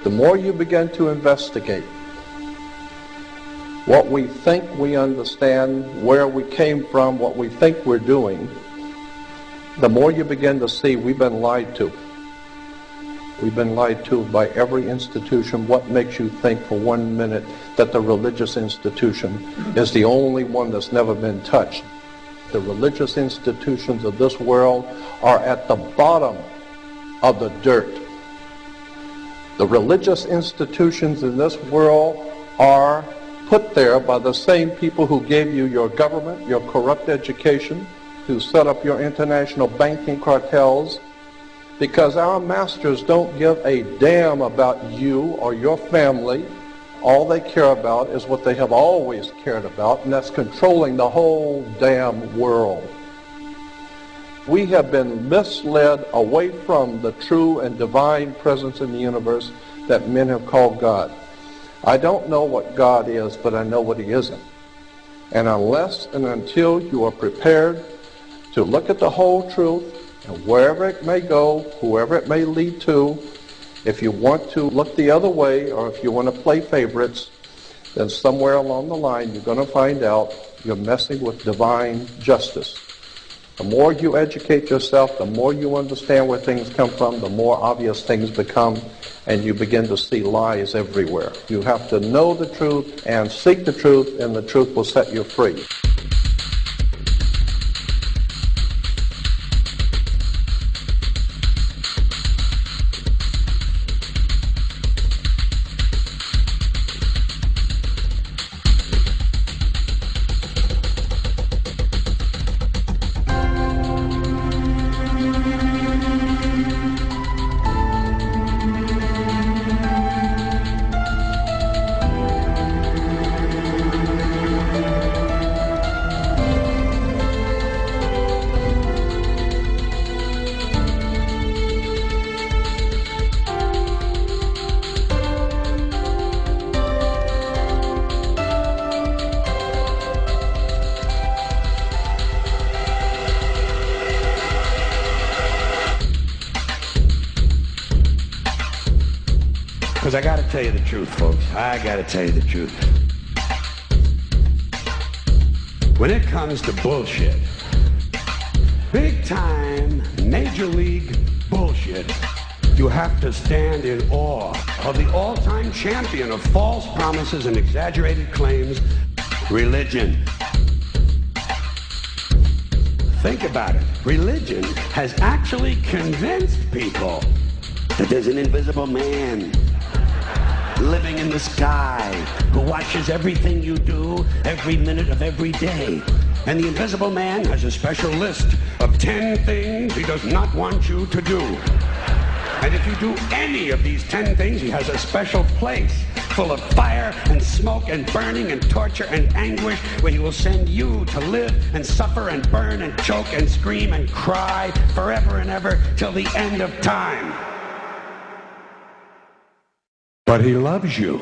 The more you begin to investigate what we think we understand, where we came from, what we think we're doing, the more you begin to see we've been lied to. We've been lied to by every institution. What makes you think for 1 minute that the religious institution is the only one that's never been touched? The religious institutions of this world are at the bottom of the dirt. The religious institutions in this world are put there by the same people who gave you your government, your corrupt education, who set up your international banking cartels, because our masters don't give a damn about you or your family. All they care about is what they have always cared about, and that's controlling the whole damn world. We have been misled away from the true and divine presence in the universe that men have called God. I don't know what God is, but I know what he isn't. And unless and until you are prepared to look at the whole truth, and wherever it may go, whoever it may lead to, if you want to look the other way, or if you want to play favorites, then somewhere along the line you're going to find out you're messing with divine justice. The more you educate yourself, the more you understand where things come from, the more obvious things become, and you begin to see lies everywhere. You have to know the truth and seek the truth, and the truth will set you free. Because I got to tell you the truth, folks. I got to tell you the truth. When it comes to bullshit, big time, major league bullshit, you have to stand in awe of the all-time champion of false promises and exaggerated claims, religion. Think about it. Religion has actually convinced people that there's an invisible man living in the sky who watches everything you do every minute of every day. And the invisible man has a special list of 10 things he does not want you to do. And if you do any of these 10 things, he has a special place full of fire and smoke and burning and torture and anguish where he will send you to live and suffer and burn and choke and scream and cry forever and ever till the end of time. But he loves you.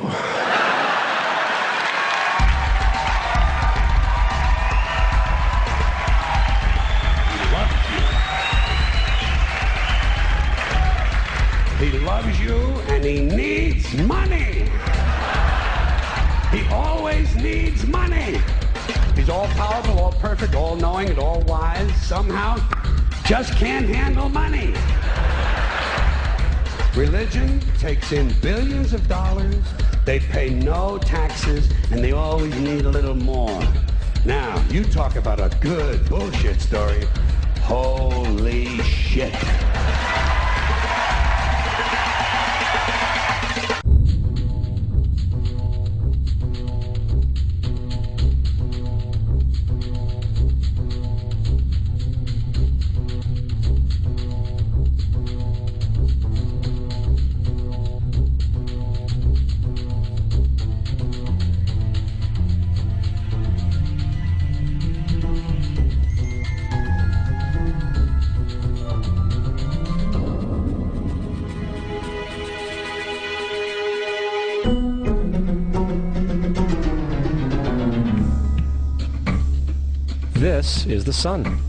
He loves you and he needs money. He always needs money. He's all powerful, all perfect, all knowing, and all wise. Somehow just can't handle money. Religion takes in billions of dollars, they pay no taxes, and they always need a little more. Now, you talk about a good bullshit story. Holy shit. This is the sun.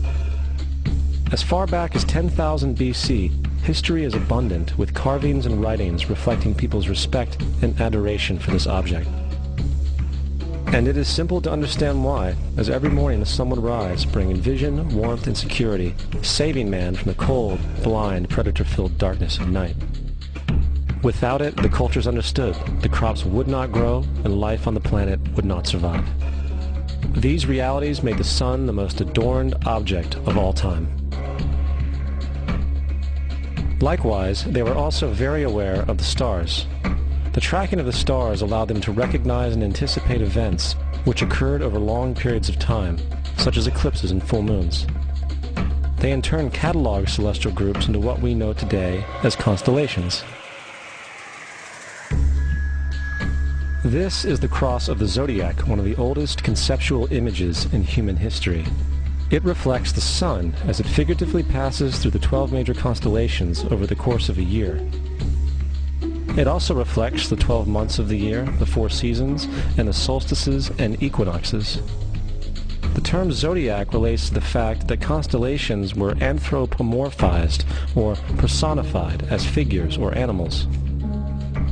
As far back as 10,000 BC, history is abundant with carvings and writings reflecting people's respect and adoration for this object. And it is simple to understand why, as every morning the sun would rise, bringing vision, warmth, and security, saving man from the cold, blind, predator-filled darkness of night. Without it, the cultures understood, the crops would not grow, and life on the planet would not survive. These realities made the sun the most adorned object of all time. Likewise, they were also very aware of the stars. The tracking of the stars allowed them to recognize and anticipate events which occurred over long periods of time, such as eclipses and full moons. They in turn cataloged celestial groups into what we know today as constellations. This is the cross of the zodiac, one of the oldest conceptual images in human history. It reflects the sun as it figuratively passes through the 12 major constellations over the course of a year. It also reflects the 12 months of the year, the 4 seasons, and the solstices and equinoxes. The term zodiac relates to the fact that constellations were anthropomorphized or personified as figures or animals.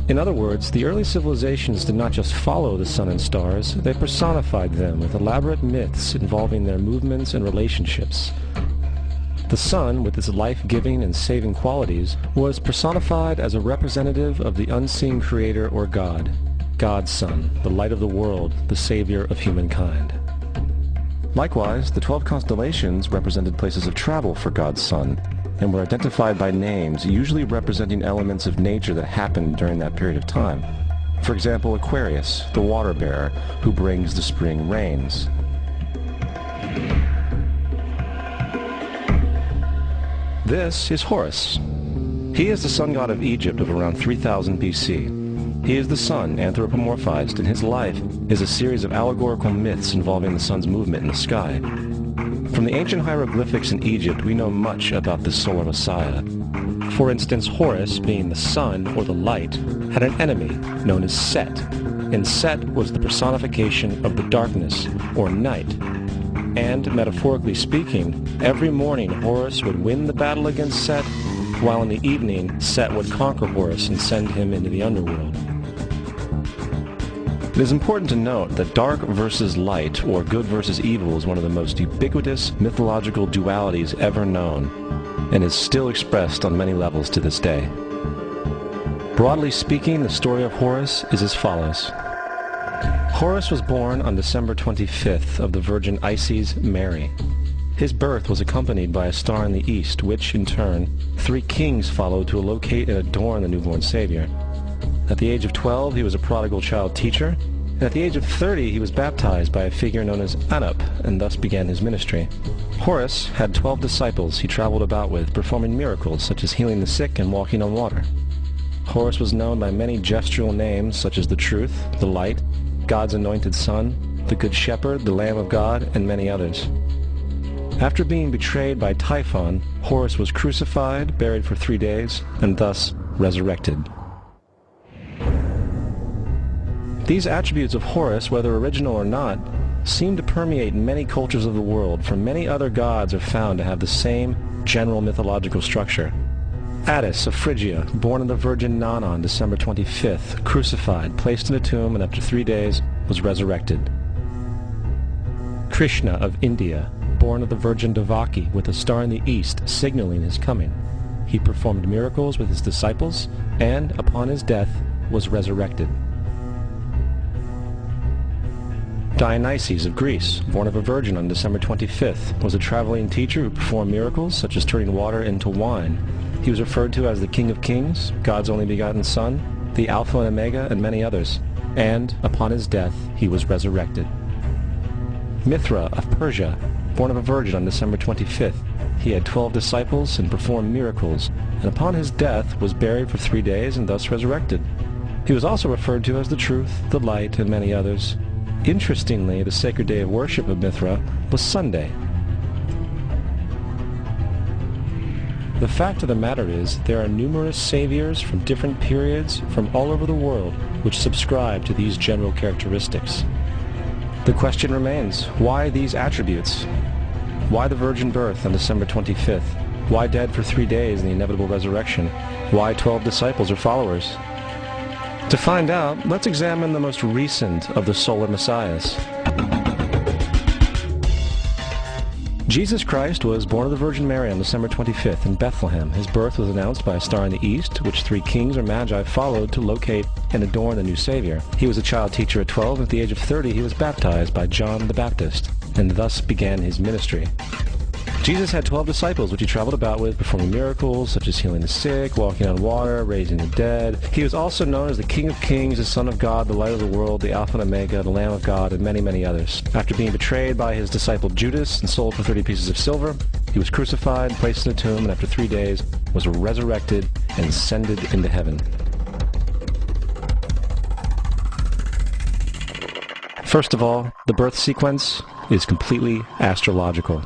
In other words, the early civilizations did not just follow the sun and stars, they personified them with elaborate myths involving their movements and relationships. The sun, with its life-giving and saving qualities, was personified as a representative of the unseen creator or God, God's Son, the light of the world, the savior of humankind. Likewise, the 12 constellations represented places of travel for God's Son, and were identified by names, usually representing elements of nature that happened during that period of time. For example, Aquarius, the water bearer, who brings the spring rains. This is Horus. He is the sun god of Egypt of around 3000 BC. He is the sun anthropomorphized, and his life is a series of allegorical myths involving the sun's movement in the sky. From the ancient hieroglyphics in Egypt, we know much about this solar messiah. For instance, Horus, being the sun or the light, had an enemy known as Set, and Set was the personification of the darkness or night. And, metaphorically speaking, every morning Horus would win the battle against Set, while in the evening Set would conquer Horus and send him into the underworld. It is important to note that dark versus light, or good versus evil, is one of the most ubiquitous mythological dualities ever known, and is still expressed on many levels to this day. Broadly speaking, the story of Horus is as follows. Horus was born on December 25th of the Virgin Isis Mary. His birth was accompanied by a star in the east, which, in turn, 3 kings followed to locate and adorn the newborn Savior. At the age of 12, he was a prodigal child teacher, and at the age of 30, he was baptized by a figure known as Anup, and thus began his ministry. Horus had 12 disciples he traveled about with, performing miracles such as healing the sick and walking on water. Horus was known by many gestural names such as the Truth, the Light, God's Anointed Son, the Good Shepherd, the Lamb of God, and many others. After being betrayed by Typhon, Horus was crucified, buried for 3 days, and thus resurrected. These attributes of Horus, whether original or not, seem to permeate many cultures of the world, for many other gods are found to have the same general mythological structure. Attis of Phrygia, born of the Virgin Nana on December 25th, crucified, placed in a tomb, and after 3 days was resurrected. Krishna of India, born of the Virgin Devaki, with a star in the east signaling his coming. He performed miracles with his disciples, and, upon his death, was resurrected. Dionysus of Greece, born of a virgin on December 25th, was a traveling teacher who performed miracles such as turning water into wine. He was referred to as the King of Kings, God's only begotten Son, the Alpha and Omega, and many others. And, upon his death, he was resurrected. Mithra of Persia, born of a virgin on December 25th, he had 12 disciples and performed miracles, and upon his death was buried for 3 days and thus resurrected. He was also referred to as the Truth, the Light, and many others. Interestingly, the sacred day of worship of Mithra was Sunday. The fact of the matter is, there are numerous saviors from different periods from all over the world which subscribe to these general characteristics. The question remains, why these attributes? Why the virgin birth on December 25th? Why dead for 3 days in the inevitable resurrection? Why 12 disciples or followers? To find out, let's examine the most recent of the solar messiahs. Jesus Christ was born of the Virgin Mary on December 25th in Bethlehem. His birth was announced by a star in the east, which 3 kings or magi followed to locate and adorn the new Savior. He was a child teacher at 12, and at the age of 30 he was baptized by John the Baptist, and thus began his ministry. Jesus had 12 disciples, which he traveled about with, performing miracles such as healing the sick, walking on water, raising the dead. He was also known as the King of Kings, the Son of God, the Light of the World, the Alpha and Omega, the Lamb of God, and many, many others. After being betrayed by his disciple Judas and sold for 30 pieces of silver, he was crucified, placed in a tomb, and after 3 days was resurrected and ascended into heaven. First of all, the birth sequence is completely astrological.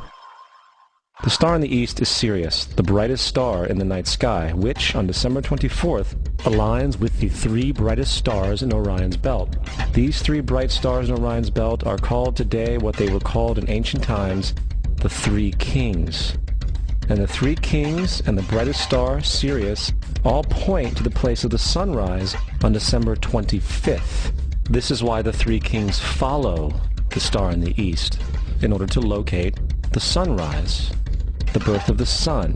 The star in the east is Sirius, the brightest star in the night sky, which, on December 24th, aligns with the 3 brightest stars in Orion's belt. These 3 bright stars in Orion's belt are called today what they were called in ancient times, the 3 kings. And the 3 kings and the brightest star, Sirius, all point to the place of the sunrise on December 25th. This is why the 3 kings follow the star in the east, in order to locate the sunrise, the birth of the sun.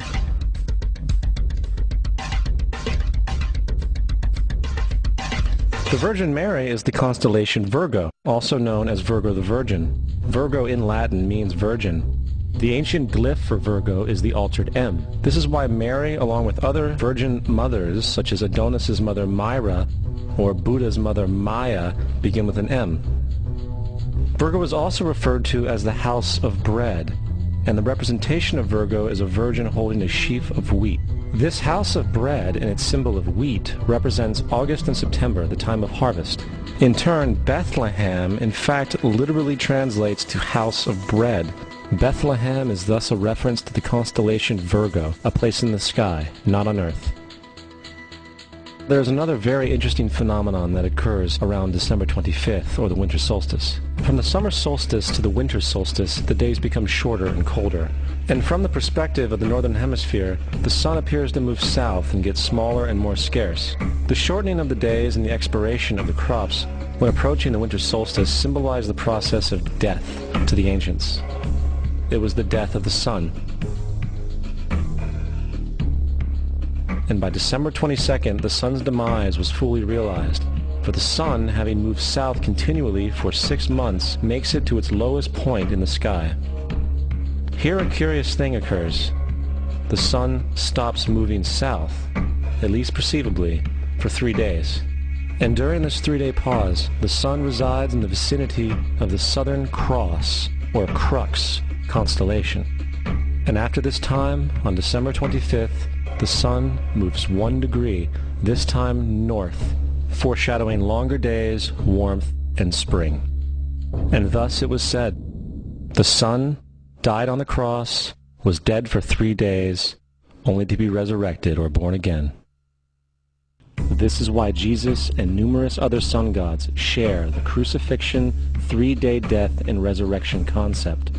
The Virgin Mary is the constellation Virgo, also known as Virgo the Virgin. Virgo in Latin means virgin. The ancient glyph for Virgo is the altered M. This is why Mary, along with other virgin mothers, such as Adonis's mother Myra or Buddha's mother Maya, begin with an M. Virgo is also referred to as the house of bread, and the representation of Virgo is a virgin holding a sheaf of wheat. This house of bread and its symbol of wheat represents August and September, the time of harvest. In turn, Bethlehem, in fact, literally translates to house of bread. Bethlehem is thus a reference to the constellation Virgo, a place in the sky, not on earth. There's another very interesting phenomenon that occurs around December 25th, or the winter solstice. From the summer solstice to the winter solstice, the days become shorter and colder. And from the perspective of the northern hemisphere, the sun appears to move south and get smaller and more scarce. The shortening of the days and the expiration of the crops when approaching the winter solstice symbolize the process of death to the ancients. It was the death of the sun. And by December 22nd, the sun's demise was fully realized, for the sun, having moved south continually for 6 months, makes it to its lowest point in the sky. Here a curious thing occurs. The sun stops moving south, at least perceivably, for 3 days. And during this 3-day pause, the sun resides in the vicinity of the Southern Cross, or Crux, constellation. And after this time, on December 25th, the sun moves 1 degree, this time north, foreshadowing longer days, warmth, and spring. And thus it was said, the sun died on the cross, was dead for 3 days, only to be resurrected or born again. This is why Jesus and numerous other sun gods share the crucifixion, 3-day death, and resurrection concept.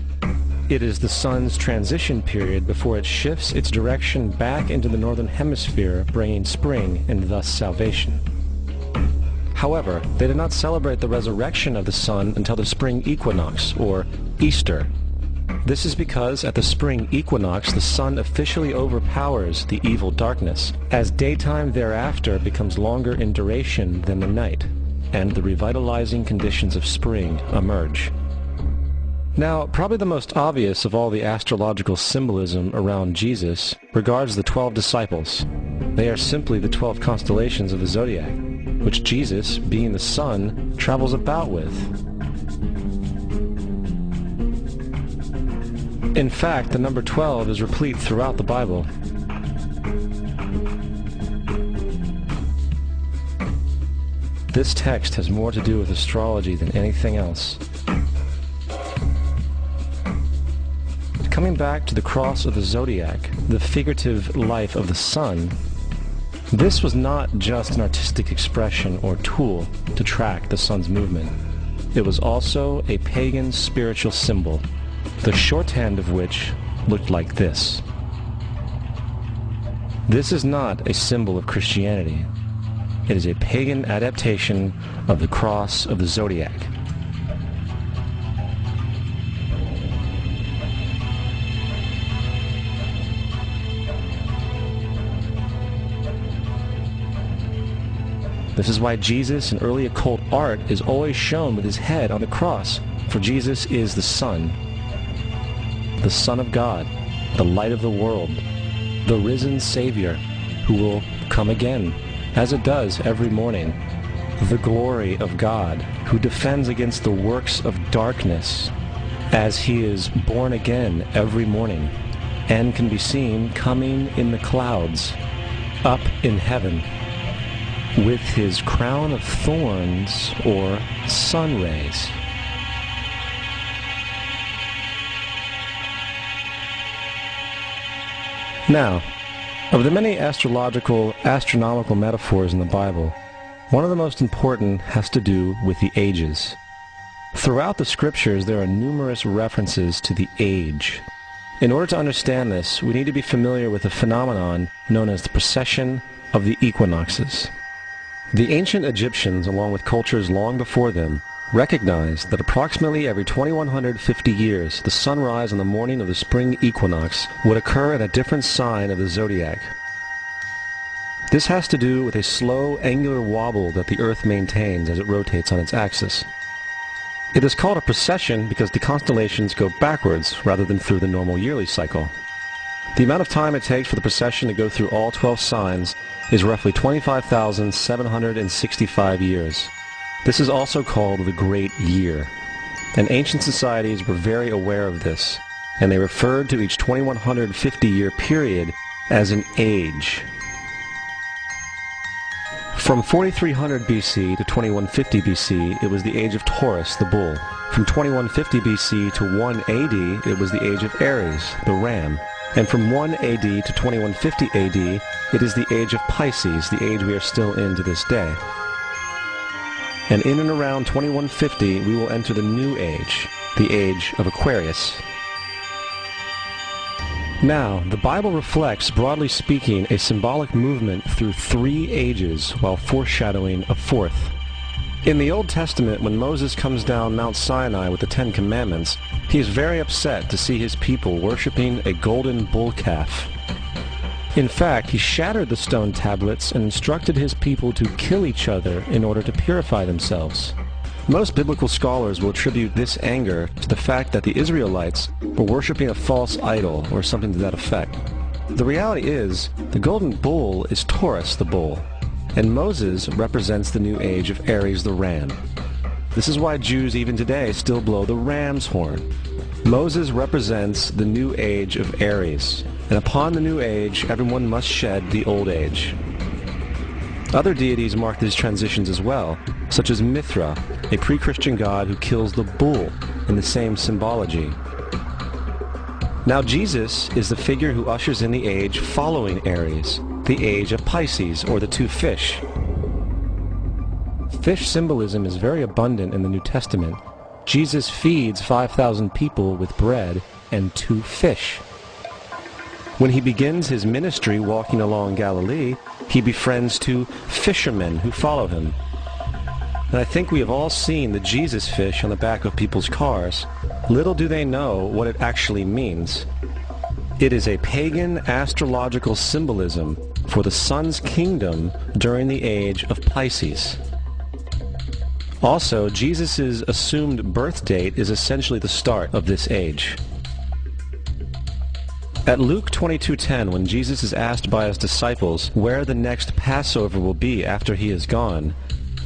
It is the sun's transition period before it shifts its direction back into the northern hemisphere, bringing spring and thus salvation. However, they did not celebrate the resurrection of the sun until the spring equinox, or Easter. This is because at the spring equinox the sun officially overpowers the evil darkness, as daytime thereafter becomes longer in duration than the night, and the revitalizing conditions of spring emerge. Now, probably the most obvious of all the astrological symbolism around Jesus regards the 12 disciples. They are simply the 12 constellations of the zodiac, which Jesus, being the sun, travels about with. In fact, the number 12 is replete throughout the Bible. This text has more to do with astrology than anything else. Coming back to the cross of the zodiac, the figurative life of the sun, this was not just an artistic expression or tool to track the sun's movement. It was also a pagan spiritual symbol, the shorthand of which looked like this. This is not a symbol of Christianity. It is a pagan adaptation of the cross of the zodiac. This is why Jesus in early occult art is always shown with his head on the cross, for Jesus is the Son of God, the light of the world, the risen Savior who will come again, as it does every morning, the glory of God who defends against the works of darkness, as he is born again every morning and can be seen coming in the clouds, up in heaven, with his crown of thorns or sun rays. Now, of the many astronomical metaphors in the Bible, one of the most important has to do with the ages. Throughout the scriptures, there are numerous references to the age. In order to understand this, we need to be familiar with a phenomenon known as the precession of the equinoxes. The ancient Egyptians, along with cultures long before them, recognized that approximately every 2150 years, the sunrise on the morning of the spring equinox would occur in a different sign of the zodiac. This has to do with a slow, angular wobble that the Earth maintains as it rotates on its axis. It is called a precession because the constellations go backwards rather than through the normal yearly cycle. The amount of time it takes for the precession to go through all 12 signs is roughly 25,765 years. This is also called the Great Year, and ancient societies were very aware of this, and they referred to each 2150-year period as an age. From 4300 BC to 2150 BC, it was the age of Taurus, the bull. From 2150 BC to 1 AD, it was the age of Aries, the ram. And from 1 AD to 2150 AD, it is the age of Pisces, the age we are still in to this day. And in and around 2150, we will enter the new age, the age of Aquarius. Now, the Bible reflects, broadly speaking, a symbolic movement through 3 ages while foreshadowing a 4th. In the Old Testament, when Moses comes down Mount Sinai with the 10 Commandments, he is very upset to see his people worshiping a golden bull calf. In fact, he shattered the stone tablets and instructed his people to kill each other in order to purify themselves. Most biblical scholars will attribute this anger to the fact that the Israelites were worshiping a false idol or something to that effect. The reality is, the golden bull is Taurus the bull, and Moses represents the new age of Aries the ram. This is why Jews even today still blow the ram's horn. Moses represents the new age of Aries, and upon the new age, everyone must shed the old age. Other deities mark these transitions as well, such as Mithra, a pre-Christian god who kills the bull in the same symbology. Now Jesus is the figure who ushers in the age following Aries, the age of Pisces, or the 2 fish. Fish symbolism is very abundant in the New Testament. Jesus feeds 5,000 people with bread and 2 fish. When he begins his ministry walking along Galilee, he befriends 2 fishermen who follow him. And I think we have all seen the Jesus fish on the back of people's cars. Little do they know what it actually means. It is a pagan astrological symbolism for the sun's kingdom during the age of Pisces. Also, Jesus' assumed birth date is essentially the start of this age. At Luke 22:10, when Jesus is asked by his disciples where the next Passover will be after he is gone,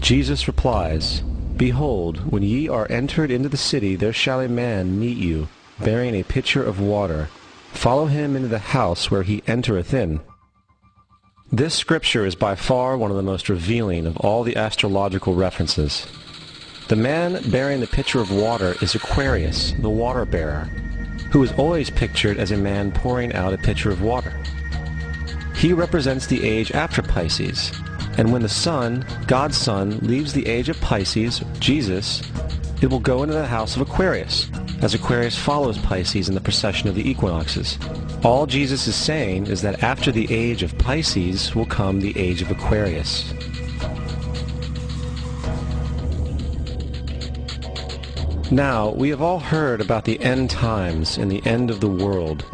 Jesus replies, "Behold, when ye are entered into the city, there shall a man meet you, bearing a pitcher of water. Follow him into the house where he entereth in." This scripture is by far one of the most revealing of all the astrological references. The man bearing the pitcher of water is Aquarius, the water bearer, who is always pictured as a man pouring out a pitcher of water. He represents the age after Pisces, and when the sun, God's Son, leaves the age of Pisces, Jesus, it will go into the house of Aquarius, as Aquarius follows Pisces in the precession of the equinoxes. All Jesus is saying is that after the age of Pisces will come the age of Aquarius. Now, we have all heard about the end times and the end of the world.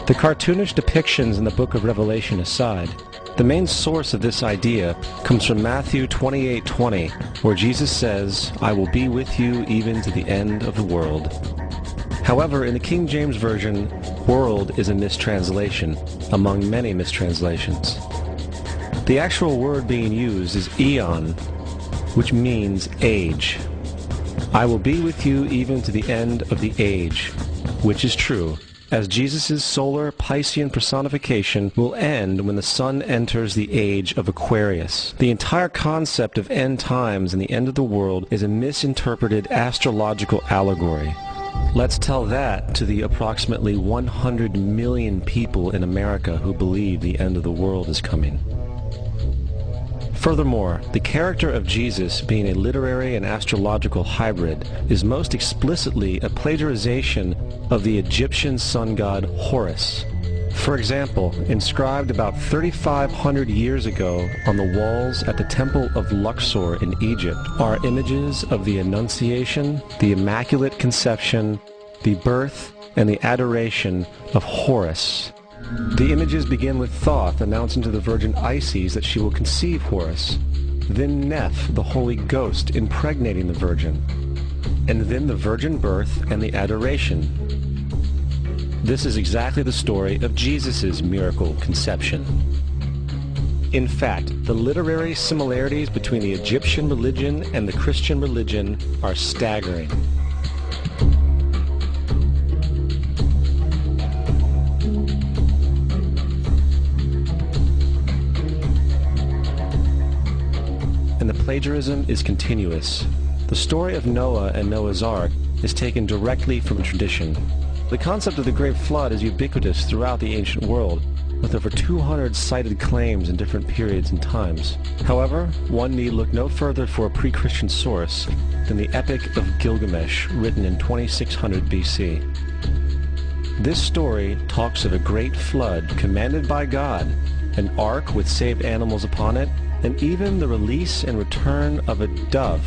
The cartoonish depictions in the book of Revelation aside, the main source of this idea comes from Matthew 28:20, where Jesus says, "I will be with you even to the end of the world." However, in the King James Version, world is a mistranslation, among many mistranslations. The actual word being used is eon, which means age. I will be with you even to the end of the age, which is true, as Jesus' solar Piscean personification will end when the sun enters the age of Aquarius. The entire concept of end times and the end of the world is a misinterpreted astrological allegory. Let's tell that to the approximately 100 million people in America who believe the end of the world is coming. Furthermore, the character of Jesus being a literary and astrological hybrid is most explicitly a plagiarization of the Egyptian sun god Horus. For example, inscribed about 3,500 years ago on the walls at the Temple of Luxor in Egypt are images of the Annunciation, the Immaculate Conception, the birth, and the adoration of Horus. The images begin with Thoth announcing to the Virgin Isis that she will conceive Horus, then Neph, the Holy Ghost, impregnating the Virgin, and then the virgin birth and the adoration. This is exactly the story of Jesus' miracle conception. In fact, the literary similarities between the Egyptian religion and the Christian religion are staggering. And the plagiarism is continuous. The story of Noah and Noah's Ark is taken directly from tradition. The concept of the Great Flood is ubiquitous throughout the ancient world, with over 200 cited claims in different periods and times. However, one need look no further for a pre-Christian source than the Epic of Gilgamesh, written in 2600 BC. This story talks of a great flood commanded by God, an ark with saved animals upon it, and even the release and return of a dove,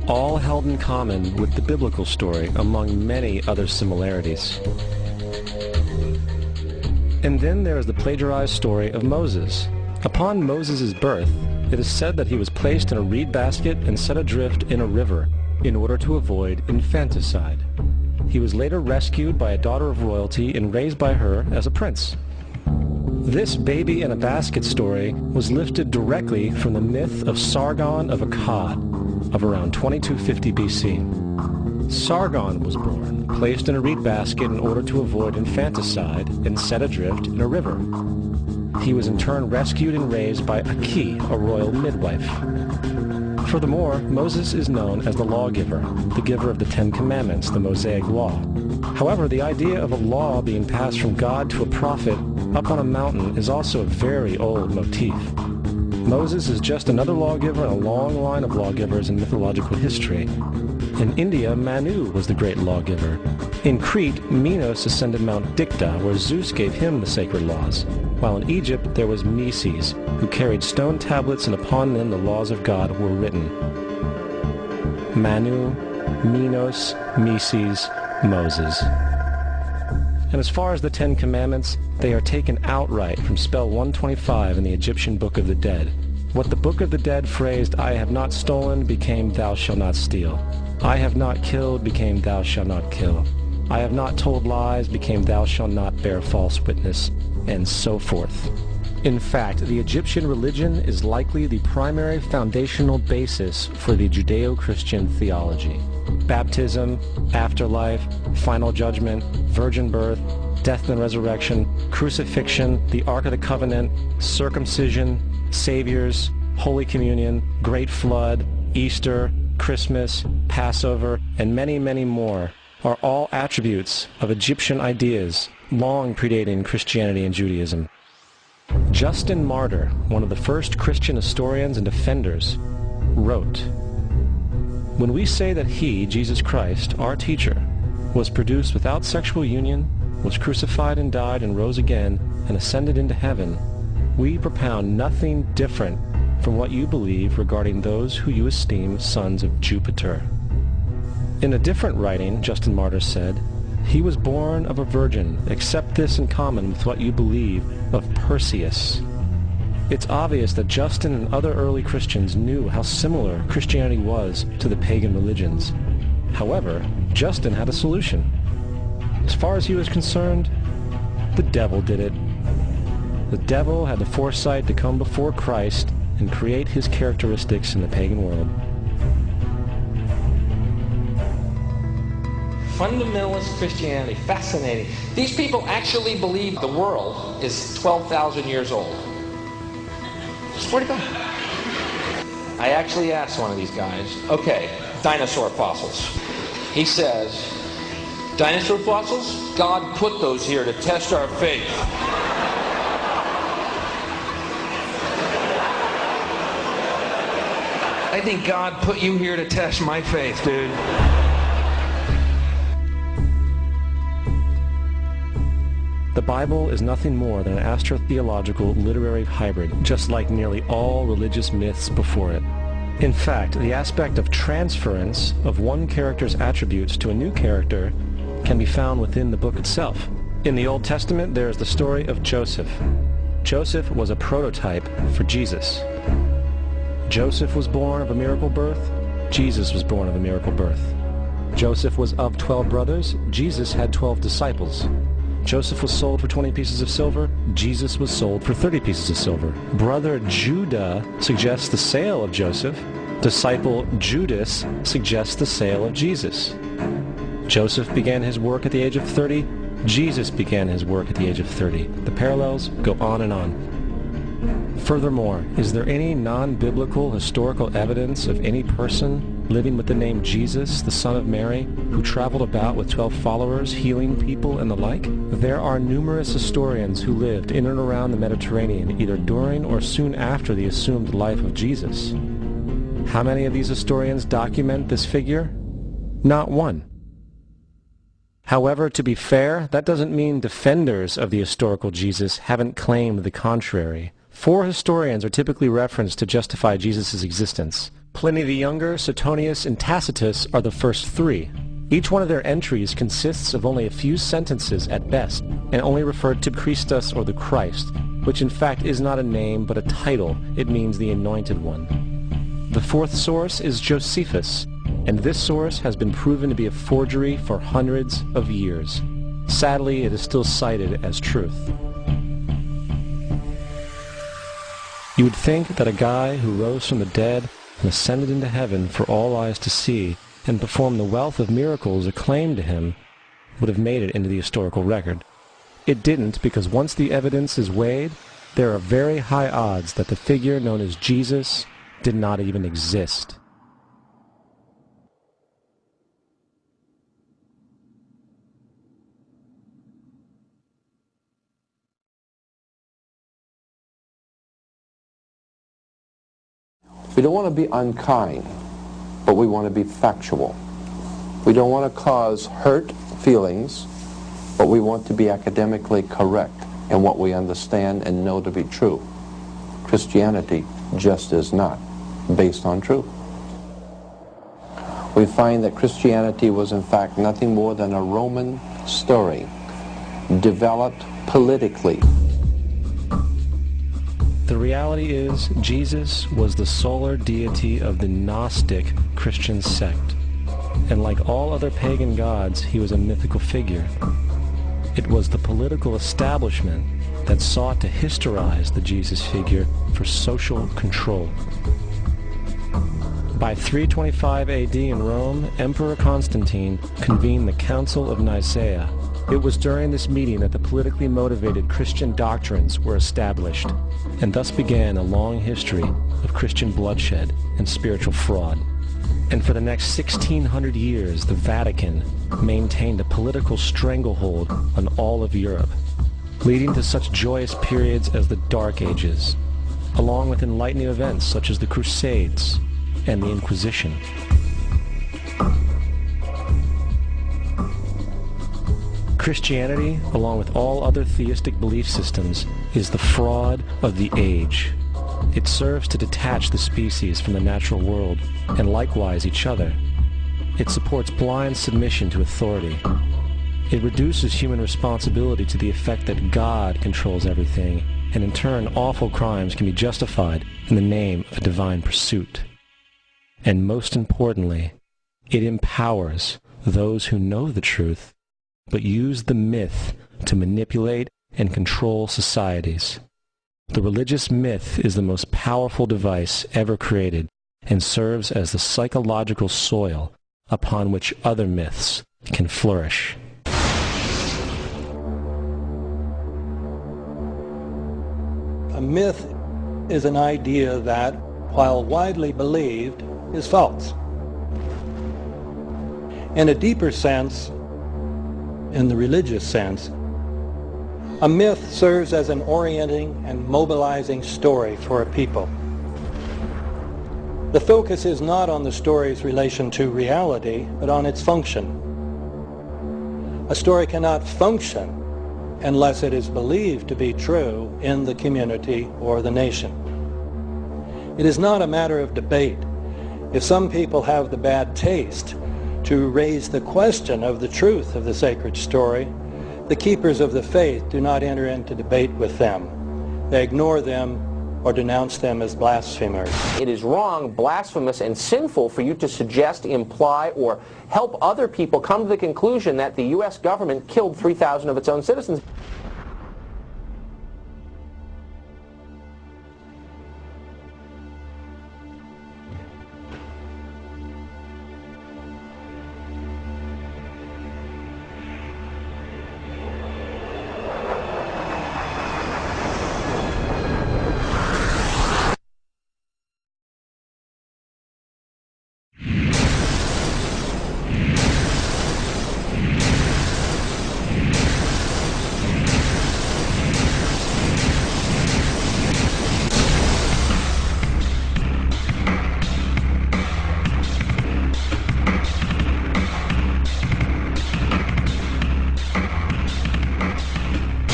all held in common with the biblical story among many other similarities. And then there is the plagiarized story of Moses. Upon Moses' birth, it is said that he was placed in a reed basket and set adrift in a river in order to avoid infanticide. He was later rescued by a daughter of royalty and raised by her as a prince. This baby in a basket story was lifted directly from the myth of Sargon of Akkad of around 2250 BC. Sargon was born, placed in a reed basket in order to avoid infanticide, and set adrift in a river. He was in turn rescued and raised by Aki, a royal midwife. Furthermore, Moses is known as the lawgiver, the giver of the Ten Commandments, the Mosaic Law. However, the idea of a law being passed from God to a prophet up on a mountain is also a very old motif. Moses is just another lawgiver in a long line of lawgivers in mythological history. In India, Manu was the great lawgiver. In Crete, Minos ascended Mount Dicta, where Zeus gave him the sacred laws, while in Egypt there was Meses, who carried stone tablets and upon them the laws of God were written. Manu, Minos, Meses, Moses. And as far as the Ten Commandments, they are taken outright from spell 125 in the Egyptian Book of the Dead. What the Book of the Dead phrased, "I have not stolen," became "Thou shalt not steal." "I have not killed," became "Thou shalt not kill." "I have not told lies," became "Thou shalt not bear false witness," and so forth. In fact, the Egyptian religion is likely the primary foundational basis for the Judeo-Christian theology. Baptism, afterlife, final judgment, virgin birth, death and resurrection, crucifixion, the Ark of the Covenant, circumcision, saviors, Holy Communion, Great Flood, Easter, Christmas, Passover, and many, many more are all attributes of Egyptian ideas long predating Christianity and Judaism. Justin Martyr, one of the first Christian historians and defenders, wrote, "When we say that he, Jesus Christ, our teacher, was produced without sexual union, was crucified and died and rose again, and ascended into heaven, we propound nothing different from what you believe regarding those who you esteem sons of Jupiter. In a different writing, Justin Martyr said, "He was born of a virgin, except this in common with what you believe of Perseus." It's obvious that Justin and other early Christians knew how similar Christianity was to the pagan religions. However, Justin had a solution. As far as he was concerned, the devil did it. The devil had the foresight to come before Christ and create his characteristics in the pagan world. Fundamentalist Christianity, fascinating. These people actually believe the world is 12,000 years old. Swear to God. I actually asked one of these guys, okay, dinosaur fossils. He says, dinosaur fossils? God put those here to test our faith. I think God put you here to test my faith, dude. The Bible is nothing more than an astrotheological literary hybrid, just like nearly all religious myths before it. In fact, the aspect of transference of one character's attributes to a new character can be found within the book itself. In the Old Testament, there is the story of Joseph. Joseph was a prototype for Jesus. Joseph was born of a miracle birth. Jesus was born of a miracle birth. Joseph was of 12 brothers. Jesus had 12 disciples. Joseph was sold for 20 pieces of silver. Jesus was sold for 30 pieces of silver. Brother Judah suggests the sale of Joseph. Disciple Judas suggests the sale of Jesus. Joseph began his work at the age of 30. Jesus began his work at the age of 30. The parallels go on and on. Furthermore, is there any non-biblical historical evidence of any person living with the name Jesus, the son of Mary, who traveled about with 12 followers, healing people and the like? There are numerous historians who lived in and around the Mediterranean, either during or soon after the assumed life of Jesus. How many of these historians document this figure? Not one. However, to be fair, that doesn't mean defenders of the historical Jesus haven't claimed the contrary. 4 historians are typically referenced to justify Jesus' existence. Pliny the Younger, Suetonius, and Tacitus are the first 3. Each one of their entries consists of only a few sentences at best, and only refer to Christus or the Christ, which in fact is not a name but a title. It means the Anointed One. The 4th source is Josephus, and this source has been proven to be a forgery for hundreds of years. Sadly, it is still cited as truth. You would think that a guy who rose from the dead and ascended into heaven for all eyes to see and performed the wealth of miracles acclaimed to him would have made it into the historical record. It didn't, because once the evidence is weighed, there are very high odds that the figure known as Jesus did not even exist. We don't want to be unkind, but we want to be factual. We don't want to cause hurt feelings, but we want to be academically correct in what we understand and know to be true. Christianity just is not based on truth. We find that Christianity was in fact nothing more than a Roman story developed politically. The reality is, Jesus was the solar deity of the Gnostic Christian sect, and like all other pagan gods, he was a mythical figure. It was the political establishment that sought to historize the Jesus figure for social control. By 325 AD in Rome, Emperor Constantine convened the Council of Nicaea. It was during this meeting that the politically motivated Christian doctrines were established, and thus began a long history of Christian bloodshed and spiritual fraud. And for the next 1600 years, the Vatican maintained a political stranglehold on all of Europe, leading to such joyous periods as the Dark Ages, along with enlightening events such as the Crusades and the Inquisition. Christianity, along with all other theistic belief systems, is the fraud of the age. It serves to detach the species from the natural world, and likewise each other. It supports blind submission to authority. It reduces human responsibility to the effect that God controls everything, and in turn awful crimes can be justified in the name of a divine pursuit. And most importantly, it empowers those who know the truth, but use the myth to manipulate and control societies. The religious myth is the most powerful device ever created and serves as the psychological soil upon which other myths can flourish. A myth is an idea that, while widely believed, is false. In a deeper sense, in the religious sense, a myth serves as an orienting and mobilizing story for a people. The focus is not on the story's relation to reality, but on its function. A story cannot function unless it is believed to be true in the community or the nation. It is not a matter of debate. If some people have the bad taste to raise the question of the truth of the sacred story, the keepers of the faith do not enter into debate with them. They ignore them or denounce them as blasphemers. It is wrong, blasphemous, and sinful for you to suggest, imply, or help other people come to the conclusion that the U.S. government killed 3,000 of its own citizens.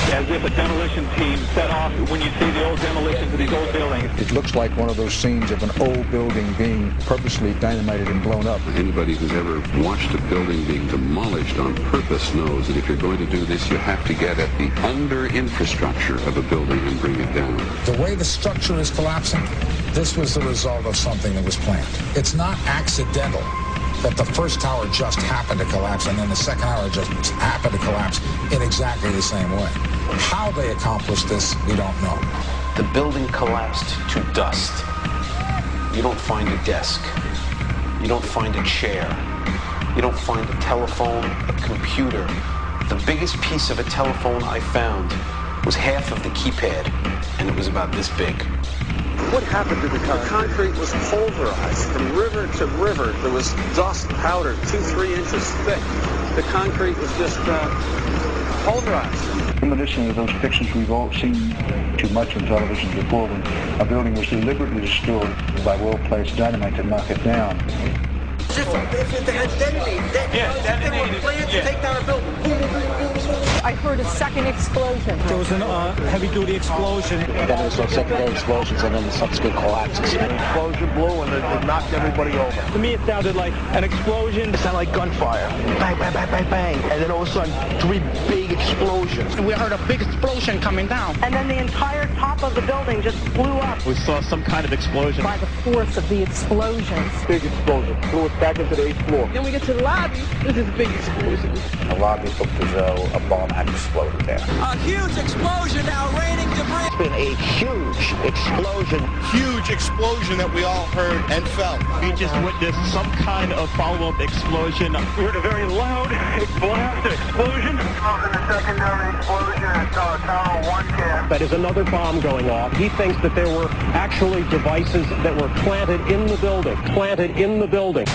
As if a demolition team set off when you see the old demolitions of these old buildings. It looks like one of those scenes of an old building being purposely dynamited and blown up. Anybody who's ever watched a building being demolished on purpose knows that if you're going to do this, you have to get at the under-infrastructure of a building and bring it down. The way the structure is collapsing, this was the result of something that was planned. It's not accidental that the first tower just happened to collapse and then the second tower just happened to collapse in exactly the same way. How they accomplished this, we don't know. The building collapsed to dust. You don't find a desk. You don't find a chair. You don't find a telephone, a computer. The biggest piece of a telephone I found was half of the keypad, and it was about this big. What happened to the concrete? The concrete was pulverized from river to river. There was dust powder 2-3 inches thick. The concrete was just pulverized. Reminiscent of those pictures we've all seen too much on television before, when a building was deliberately destroyed by well-placed dynamite to knock it down. If it had detonated, they were planned to take down a building. I heard a second explosion. There was a heavy-duty explosion. Then there was some secondary explosions and then the subsequent collapses. An explosion blew and it knocked everybody over. To me, it sounded like an explosion. It sounded like gunfire. Bang, bang, bang, bang, bang. And then all of a sudden, 3 big explosions. We heard a big explosion coming down. And then the entire top of the building just blew up. We saw some kind of explosion. By the force of the explosions. Big explosion. Blew us back into the 8th floor. Then we get to the lobby. This is a big explosion. The lobby looked as though a bomb had exploded there. A huge explosion now raining debris. It's been a huge explosion. Huge explosion that we all heard and felt. We just witnessed some kind of follow-up explosion. We heard a very loud blast explosion. The secondary explosion at Tower 1 camp. That is another bomb going off. He thinks that there were actually devices that were planted in the building. Planted in the building.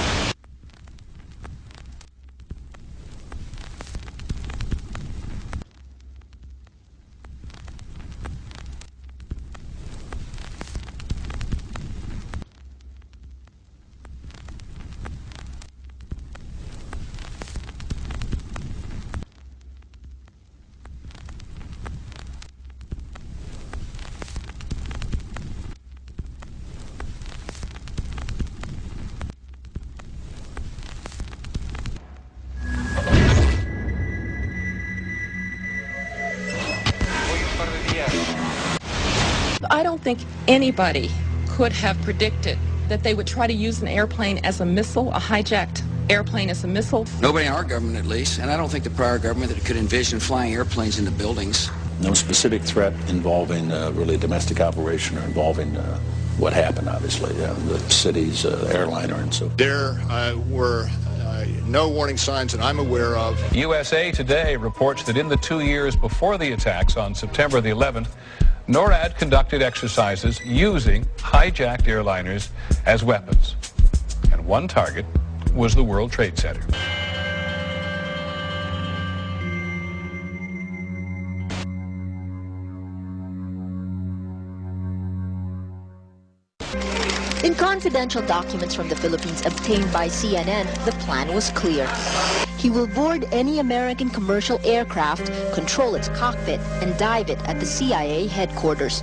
I don't think anybody could have predicted that they would try to use an airplane as a missile, a hijacked airplane as a missile. Nobody in our government, at least, and I don't think the prior government that could envision flying airplanes into buildings. No specific threat involving really a domestic operation or involving what happened, obviously, the city's airliner and so forth. There were no warning signs that I'm aware of. USA Today reports that in the 2 years before the attacks on September the 11th, NORAD conducted exercises using hijacked airliners as weapons. And one target was the World Trade Center. In confidential documents from the Philippines obtained by CNN, the plan was clear. He will board any American commercial aircraft, control its cockpit, and dive it at the CIA headquarters.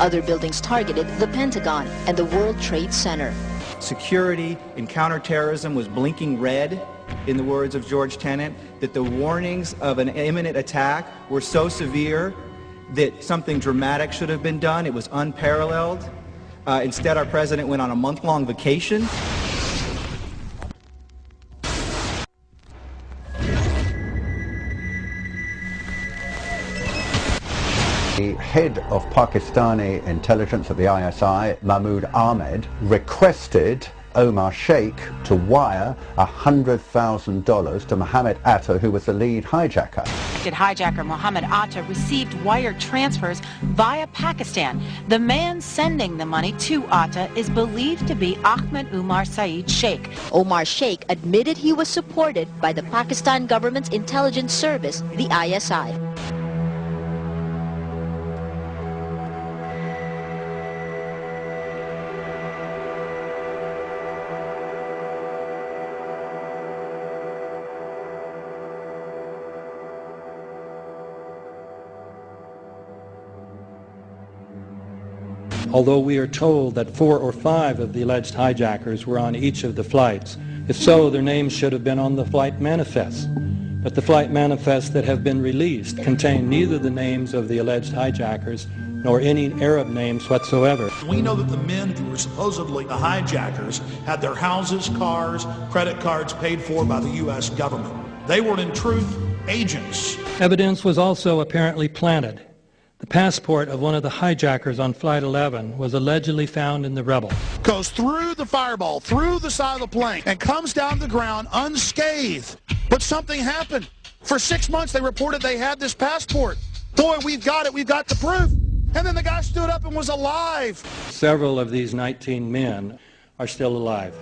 Other buildings targeted the Pentagon and the World Trade Center. Security and counterterrorism was blinking red, in the words of George Tenet, that the warnings of an imminent attack were so severe that something dramatic should have been done. It was unparalleled. Instead, our president went on a month-long vacation. The head of Pakistani intelligence at the ISI, Mahmoud Ahmed, requested Omar Sheikh to wire $100,000 to Mohammed Atta, who was the lead hijacker. Hijacker Mohammed Atta received wire transfers via Pakistan. The man sending the money to Atta is believed to be Ahmed Umar Saeed Sheikh. Omar Sheikh admitted he was supported by the Pakistan government's intelligence service, the ISI. Although we are told that 4 or 5 of the alleged hijackers were on each of the flights. If so, their names should have been on the flight manifests. But the flight manifests that have been released contain neither the names of the alleged hijackers nor any Arab names whatsoever. We know that the men who were supposedly the hijackers had their houses, cars, credit cards paid for by the U.S. government. They were in truth agents. Evidence was also apparently planted. The passport of one of the hijackers on Flight 11 was allegedly found in the rubble. Goes through the fireball, through the side of the plane, and comes down to the ground unscathed. But something happened. For 6 months they reported they had this passport. Boy, we've got it, we've got the proof. And then the guy stood up and was alive. Several of these 19 men are still alive.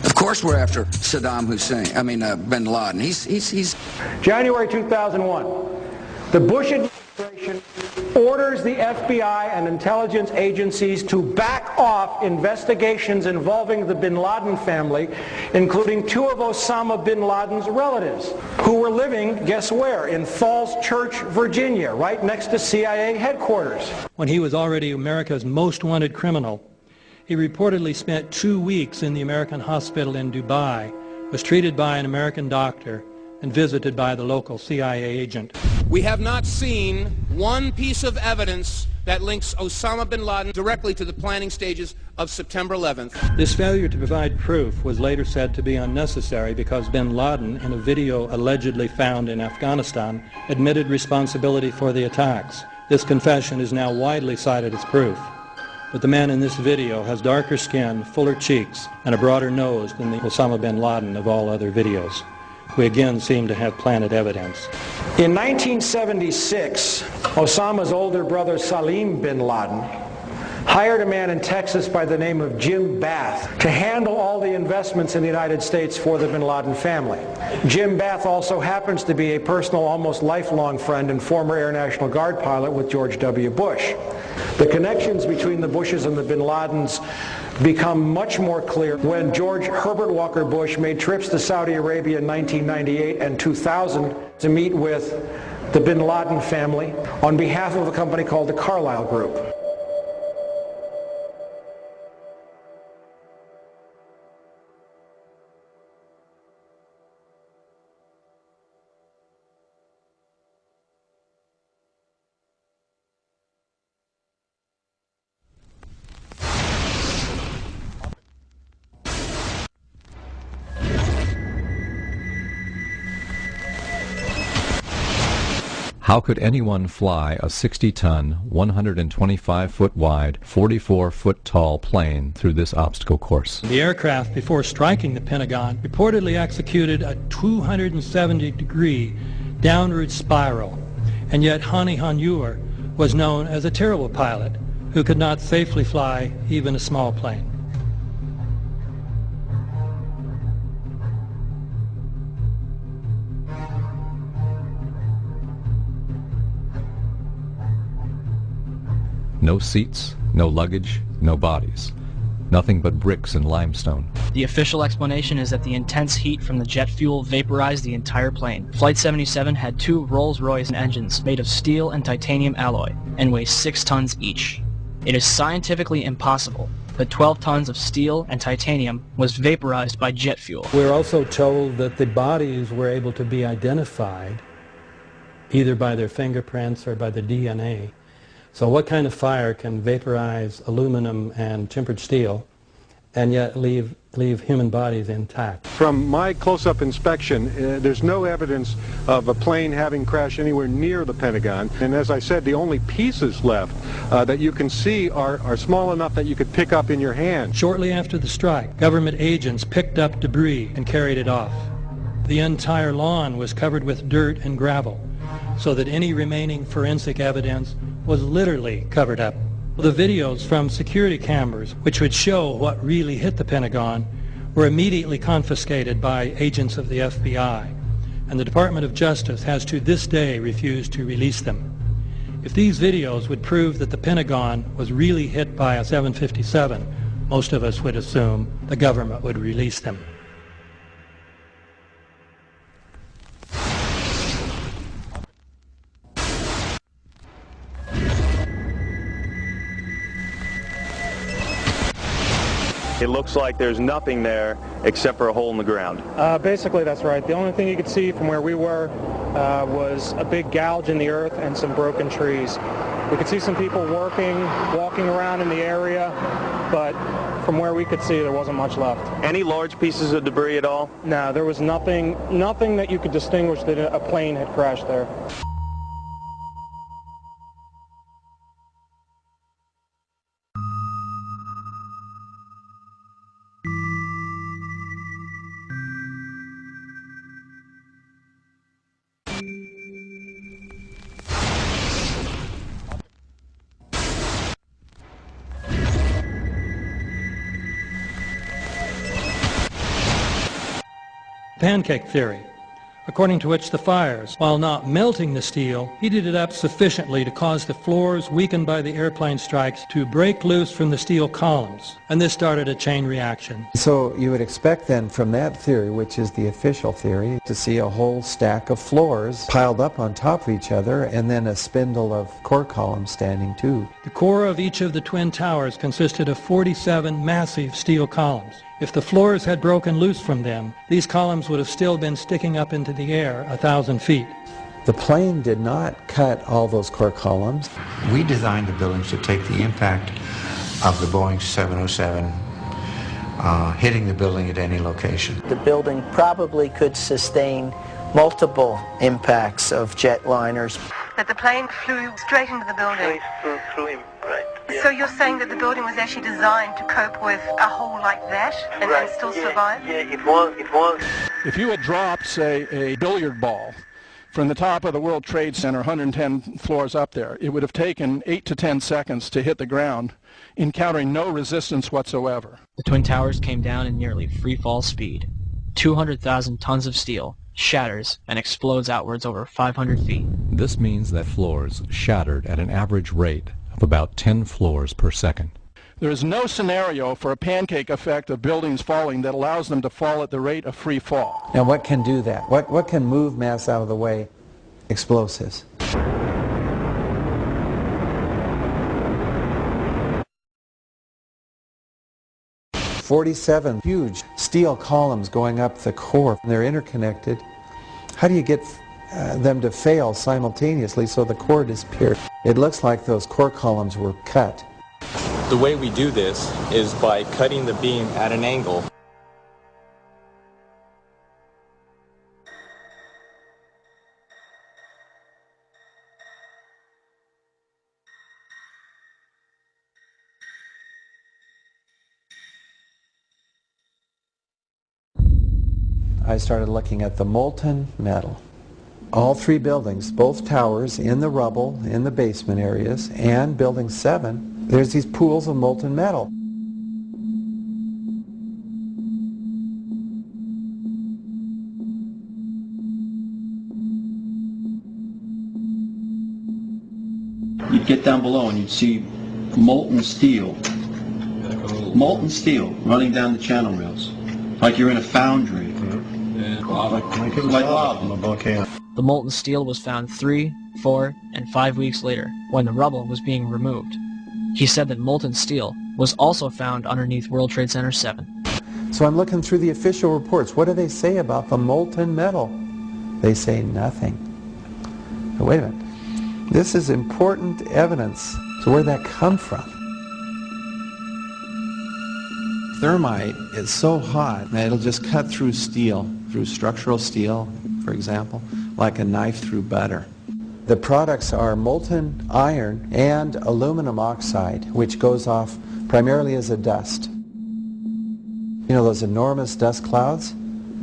Of course we're after Saddam Hussein, bin Laden. He's... January 2001, the Bush administration orders the FBI and intelligence agencies to back off investigations involving the bin Laden family, including 2 of Osama bin Laden's relatives, who were living, guess where, in Falls Church, Virginia, right next to CIA headquarters. When he was already America's most wanted criminal, he reportedly spent 2 weeks in the American hospital in Dubai, was treated by an American doctor, and visited by the local CIA agent. We have not seen one piece of evidence that links Osama bin Laden directly to the planning stages of September 11th. This failure to provide proof was later said to be unnecessary because bin Laden, in a video allegedly found in Afghanistan, admitted responsibility for the attacks. This confession is now widely cited as proof. But the man in this video has darker skin, fuller cheeks, and a broader nose than the Osama bin Laden of all other videos. We again seem to have planted evidence. In 1976, Osama's older brother Salim bin Laden hired a man in Texas by the name of Jim Bath to handle all the investments in the United States for the bin Laden family. Jim Bath also happens to be a personal, almost lifelong friend and former Air National Guard pilot with George W. Bush. The connections between the Bushes and the bin Ladens become much more clear when George Herbert Walker Bush made trips to Saudi Arabia in 1998 and 2000 to meet with the bin Laden family on behalf of a company called the Carlyle Group. How could anyone fly a 60-ton, 125-foot wide, 44-foot tall plane through this obstacle course? The aircraft, before striking the Pentagon, reportedly executed a 270-degree downward spiral, and yet Hani Hanjour was known as a terrible pilot who could not safely fly even a small plane. No seats, no luggage, no bodies. Nothing but bricks and limestone. The official explanation is that the intense heat from the jet fuel vaporized the entire plane. Flight 77 had 2 Rolls-Royce engines made of steel and titanium alloy and weigh 6 tons each. It is scientifically impossible that 12 tons of steel and titanium was vaporized by jet fuel. We're also told that the bodies were able to be identified either by their fingerprints or by the DNA. So what kind of fire can vaporize aluminum and tempered steel and yet leave human bodies intact? From my close-up inspection, there's no evidence of a plane having crashed anywhere near the Pentagon. And as I said, the only pieces left that you can see are small enough that you could pick up in your hand. Shortly after the strike, government agents picked up debris and carried it off. The entire lawn was covered with dirt and gravel, so that any remaining forensic evidence was literally covered up. The videos from security cameras, which would show what really hit the Pentagon, were immediately confiscated by agents of the FBI, and the Department of Justice has to this day refused to release them. If these videos would prove that the Pentagon was really hit by a 757, most of us would assume the government would release them. It looks like there's nothing there except for a hole in the ground. Basically, that's right. The only thing you could see from where we were was a big gouge in the earth and some broken trees. We could see some people walking around in the area, but from where we could see, there wasn't much left. Any large pieces of debris at all? No, there was nothing that you could distinguish that a plane had crashed there. Pancake theory, according to which the fires, while not melting the steel, heated it up sufficiently to cause the floors weakened by the airplane strikes to break loose from the steel columns, and this started a chain reaction. So you would expect then from that theory, which is the official theory, to see a whole stack of floors piled up on top of each other and then a spindle of core columns standing too. The core of each of the twin towers consisted of 47 massive steel columns. If the floors had broken loose from them, these columns would have still been sticking up into the air 1,000 feet. The plane did not cut all those core columns. We designed the buildings to take the impact of the Boeing 707 hitting the building at any location. The building probably could sustain multiple impacts of jetliners. That the plane flew straight into the building? Through him, right. So you're saying that the building was actually designed to cope with a hole like that and still survive? Yeah, it was. If you had dropped, say, a billiard ball from the top of the World Trade Center, 110 floors up there. It would have taken 8 to 10 seconds to hit the ground, encountering no resistance whatsoever. The Twin Towers came down in nearly free-fall speed. 200,000 tons of steel shatters and explodes outwards over 500 feet. This means that floors shattered at an average rate of about 10 floors per second. There is no scenario for a pancake effect of buildings falling that allows them to fall at the rate of free fall. Now what can do that? What can move mass out of the way? Explosives. "47 huge steel columns going up the core. They're interconnected. How do you get them to fail simultaneously so the core disappears? It looks like those core columns were cut. The way we do this is by cutting the beam at an angle. I started looking at the molten metal. All three buildings, both towers in the rubble, in the basement areas, and Building 7, there's these pools of molten metal. You'd get down below and you'd see molten steel running down the channel rails, like you're in a foundry. Like lava. The molten steel was found 3, 4, and 5 weeks later, when the rubble was being removed. He said that molten steel was also found underneath World Trade Center 7. So I'm looking through the official reports. What do they say about the molten metal? They say nothing. Now, wait a minute. This is important evidence. So where'd that come from? Thermite is so hot that it'll just cut through steel, through structural steel, for example, like a knife through butter. The products are molten iron and aluminum oxide, which goes off primarily as a dust. You know those enormous dust clouds?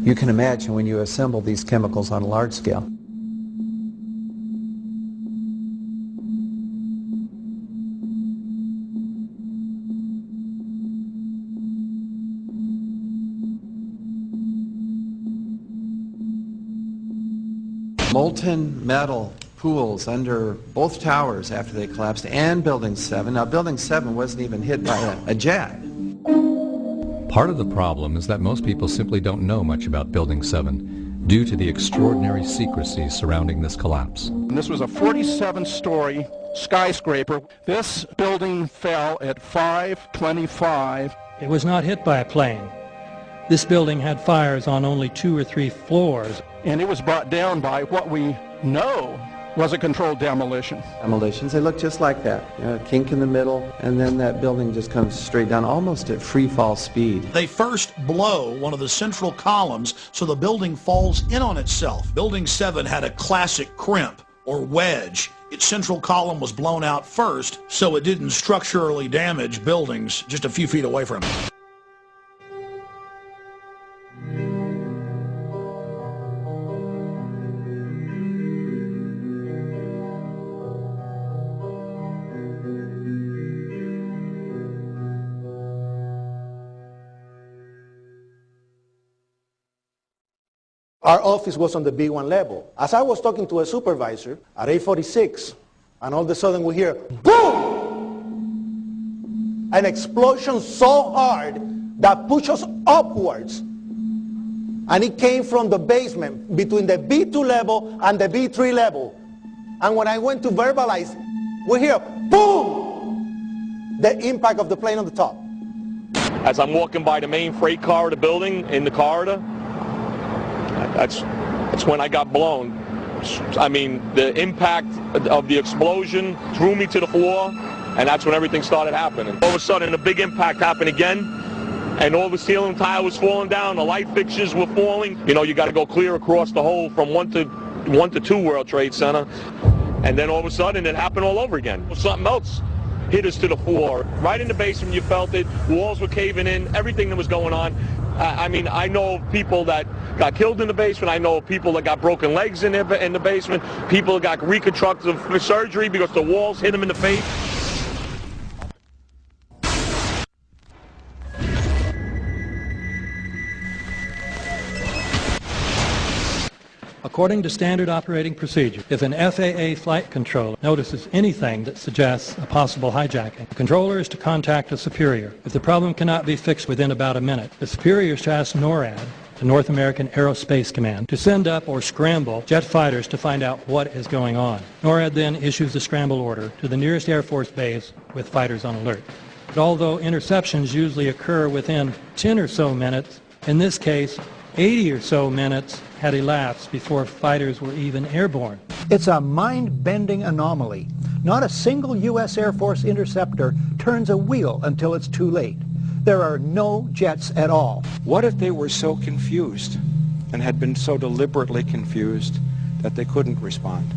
You can imagine when you assemble these chemicals on a large scale. Molten metal pools under both towers after they collapsed, and Building 7. Now, Building 7 wasn't even hit by a jet. Part of the problem is that most people simply don't know much about Building 7 due to the extraordinary secrecy surrounding this collapse. And this was a 47-story skyscraper. This building fell at 5:25. It was not hit by a plane. This building had fires on only 2 or 3 floors. And it was brought down by what we know was a controlled demolition. Demolitions, they look just like that. You know, a kink in the middle, and then that building just comes straight down, almost at free fall speed. They first blow one of the central columns so the building falls in on itself. Building 7 had a classic crimp or wedge. Its central column was blown out first, so it didn't structurally damage buildings just a few feet away from it. Our office was on the B1 level. As I was talking to a supervisor at 8:46, and all of a sudden we hear, boom! An explosion so hard that pushed us upwards. And it came from the basement between the B2 level and the B3 level. And when I went to verbalize, we hear, boom! The impact of the plane on the top. As I'm walking by the main freight corridor building in the corridor, that's when I got blown. I mean, the impact of the explosion threw me to the floor, and that's when everything started happening. All of a sudden, a big impact happened again, and all the ceiling tile was falling down, the light fixtures were falling. You know, you got to go clear across the whole from 1 to 2 World Trade Center, and then all of a sudden, it happened all over again. Something else hit us to the floor. Right in the basement, you felt it. Walls were caving in, everything that was going on. I mean, I know of people that got killed in the basement. I know of people that got broken legs in the basement. People that got reconstructive surgery because the walls hit them in the face. According to standard operating procedure, if an FAA flight controller notices anything that suggests a possible hijacking, the controller is to contact a superior. If the problem cannot be fixed within about a minute, the superior is to ask NORAD, the North American Aerospace Command, to send up or scramble jet fighters to find out what is going on. NORAD then issues a scramble order to the nearest Air Force base with fighters on alert. But although interceptions usually occur within 10 or so minutes, in this case, 80 or so minutes had elapsed before fighters were even airborne. It's a mind-bending anomaly. Not a single U.S. Air Force interceptor turns a wheel until it's too late. There are no jets at all. What if they were so confused and had been so deliberately confused that they couldn't respond?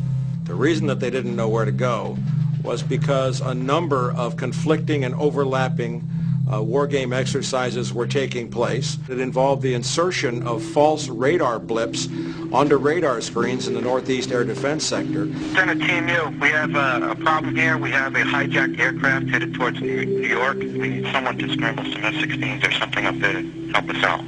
The reason that they didn't know where to go was because a number of conflicting and overlapping war game exercises were taking place. It involved the insertion of false radar blips onto radar screens in the Northeast Air Defense Sector. Center Team U, we have a problem here. We have a hijacked aircraft headed towards New York. We need someone to scramble some F-16s or something up there to help us out.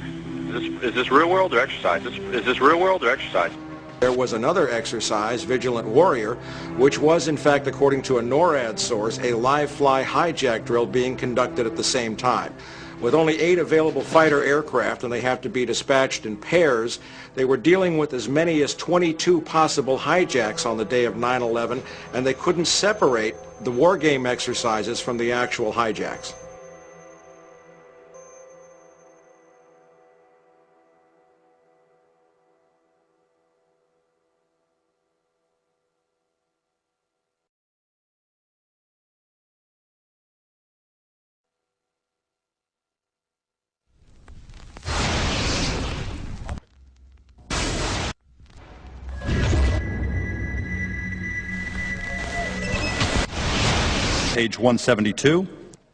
Is this real world or exercise? Is this real world or exercise? There was another exercise, Vigilant Warrior, which was in fact, according to a NORAD source, a live-fly hijack drill being conducted at the same time. With only 8 available fighter aircraft, and they have to be dispatched in pairs, they were dealing with as many as 22 possible hijacks on the day of 9/11, and they couldn't separate the war game exercises from the actual hijacks. Page 172.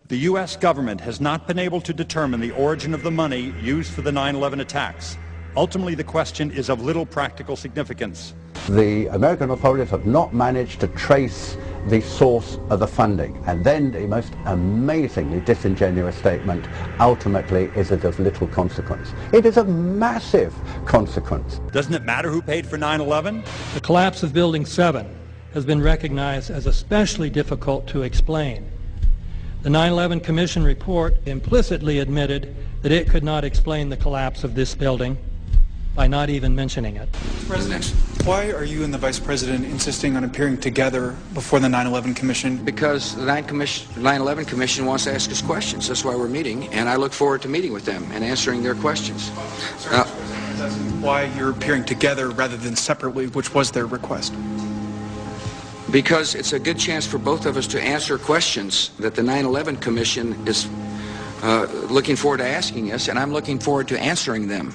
The U.S. government has not been able to determine the origin of the money used for the 9/11 attacks. Ultimately, the question is of little practical significance. The American authorities have not managed to trace the source of the funding, and then the most amazingly disingenuous statement ultimately is it of little consequence. It is of massive consequence. Doesn't it matter who paid for 9/11? The collapse of Building 7 has been recognized as especially difficult to explain. The 9/11 Commission report implicitly admitted that it could not explain the collapse of this building by not even mentioning it. President, why are you and the Vice President insisting on appearing together before the 9/11 Commission? Because the 9/11 Commission wants to ask us questions. That's why we're meeting, and I look forward to meeting with them and answering their questions. Why you're appearing together rather than separately, which was their request? Because it's a good chance for both of us to answer questions that the 9/11 Commission is looking forward to asking us, and I'm looking forward to answering them.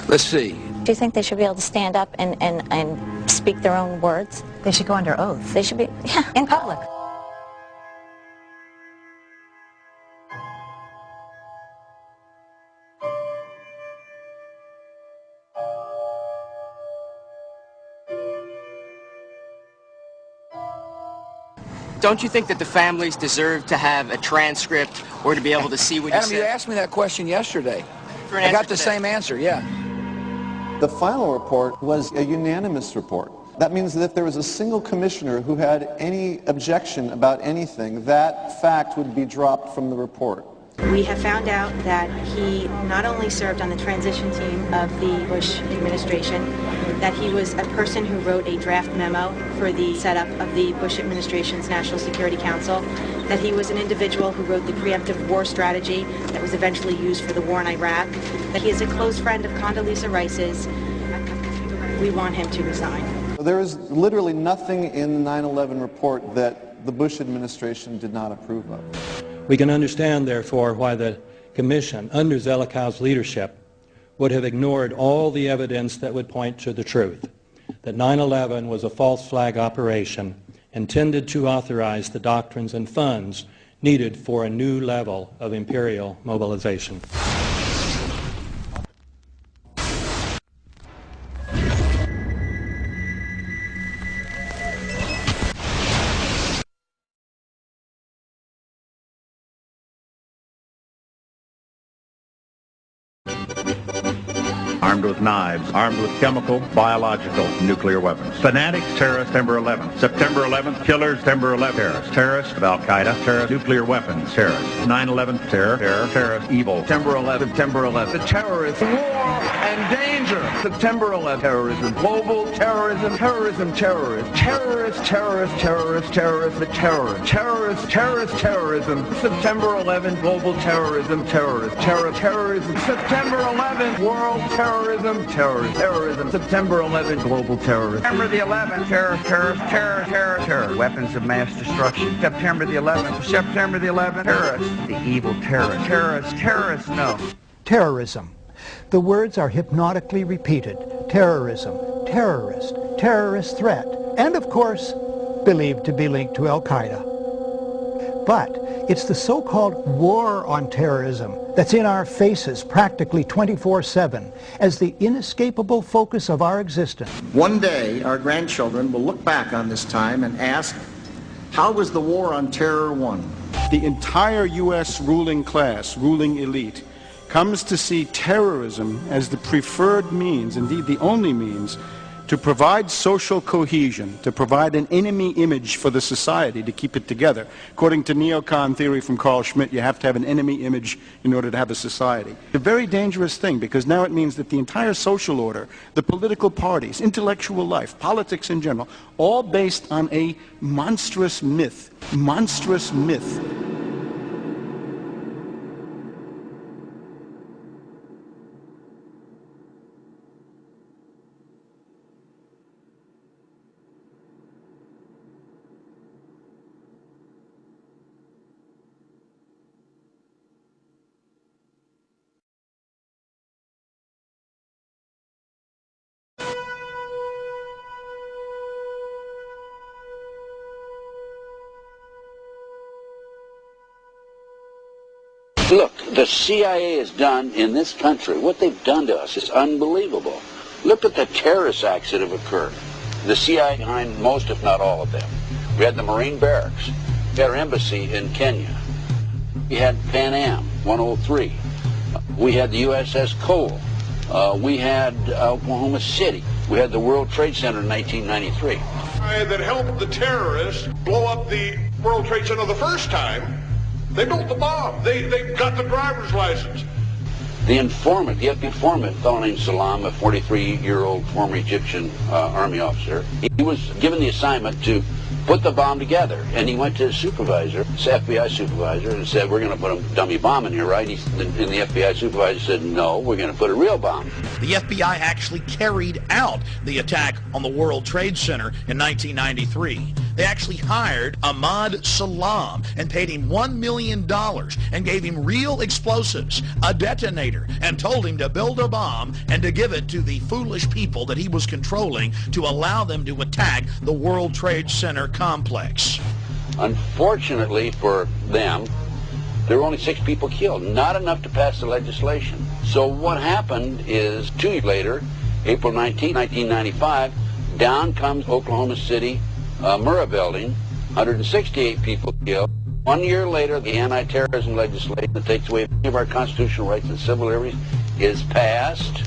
Let's see. Do you think they should be able to stand up and speak their own words? They should go under oath. They should be, yeah, in public. Don't you think that the families deserve to have a transcript or to be able to see what you Adam, said? you asked me that question yesterday. I got the same answer, yeah. The final report was a unanimous report. That means that if there was a single commissioner who had any objection about anything, that fact would be dropped from the report. We have found out that he not only served on the transition team of the Bush administration, that he was a person who wrote a draft memo for the setup of the Bush administration's National Security Council, that he was an individual who wrote the preemptive war strategy that was eventually used for the war in Iraq, that he is a close friend of Condoleezza Rice's. We want him to resign. There is literally nothing in the 9/11 report that the Bush administration did not approve of. We can understand, therefore, why the Commission, under Zelikow's leadership, would have ignored all the evidence that would point to the truth, that 9/11 was a false flag operation intended to authorize the doctrines and funds needed for a new level of imperial mobilization. armed with knives, armed with chemical, biological, nuclear weapons. Fanatics, terrorists, September 11th. September 11th, killers, September 11th, terrorists. Terrorists of Al-Qaeda, terrorists, nuclear weapons, terrorists. 9/11, terror, terrorist, evil. September 11th, September 11th. The terrorists, war and danger. September 11th, terrorism, global terrorism, terrorism, terrorists. Terrorists, terrorists, terrorists, terrorists, the terrorists. Terrorists, terrorists, terrorism. September 11th, global terrorism, terrorists. Terrorism. September 11th, world terrorism, terrorism. September 11th, global terrorism. September the 11th, terror. Weapons of mass destruction. September the 11th, terrorists. The evil terrorists, no. Terrorism. The words are hypnotically repeated. Terrorism, terrorist, terrorist threat, and of course, believed to be linked to Al-Qaeda. But it's the so-called war on terrorism that's in our faces practically 24/7 as the inescapable focus of our existence. One day, our grandchildren will look back on this time and ask, how was the war on terror won? The entire U.S. ruling class, ruling elite, comes to see terrorism as the preferred means, indeed the only means, to provide social cohesion, to provide an enemy image for the society to keep it together. According to neocon theory from Carl Schmitt, you have to have an enemy image in order to have a society. A very dangerous thing, because now it means that the entire social order, the political parties, intellectual life, politics in general, all based on a monstrous myth. Monstrous myth. Look, the CIA has done in this country, what they've done to us is unbelievable. Look at the terrorist acts that have occurred. The CIA behind most, if not all of them. We had the Marine barracks. We had our embassy in Kenya. We had Pan Am 103. We had the USS Cole. We had Oklahoma City. We had the World Trade Center in 1993. That helped the terrorists blow up the World Trade Center the first time. They built the bomb. They got the driver's license. The informant, the FBI informant, a fellow named Salam, a 43-year-old former Egyptian army officer, he was given the assignment to put the bomb together. And he went to his supervisor, his FBI supervisor, and said, we're going to put a dummy bomb in here, right? And the FBI supervisor said, no, we're going to put a real bomb. The FBI actually carried out the attack on the World Trade Center in 1993. They actually hired Ahmad Salam and paid him $1 million and gave him real explosives, a detonator, and told him to build a bomb and to give it to the foolish people that he was controlling to allow them to attack the World Trade Center complex. Unfortunately for them, there were only 6 people killed, not enough to pass the legislation. So what happened is 2 years later, April 19, 1995, down comes Oklahoma City Murrah building, 168 people killed. 1 year later, the anti-terrorism legislation that takes away many of our constitutional rights and civil liberties is passed.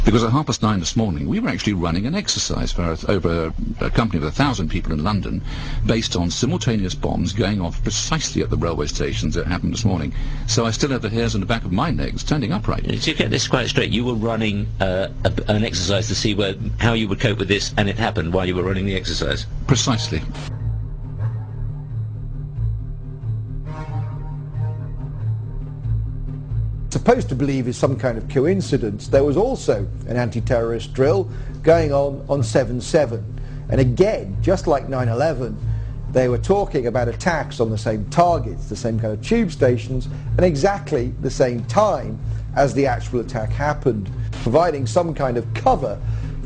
Because at 9:30 this morning, we were actually running an exercise for over a company of 1,000 people in London, based on simultaneous bombs going off precisely at the railway stations that happened this morning. So I still have the hairs on the back of my neck standing upright. To get this quite straight, you were running an exercise to see how you would cope with this, and it happened while you were running the exercise? Precisely. Supposed to believe is some kind of coincidence, there was also an anti-terrorist drill going on 7/7. And again, just like 9/11, they were talking about attacks on the same targets, the same kind of tube stations, and exactly the same time as the actual attack happened, providing some kind of cover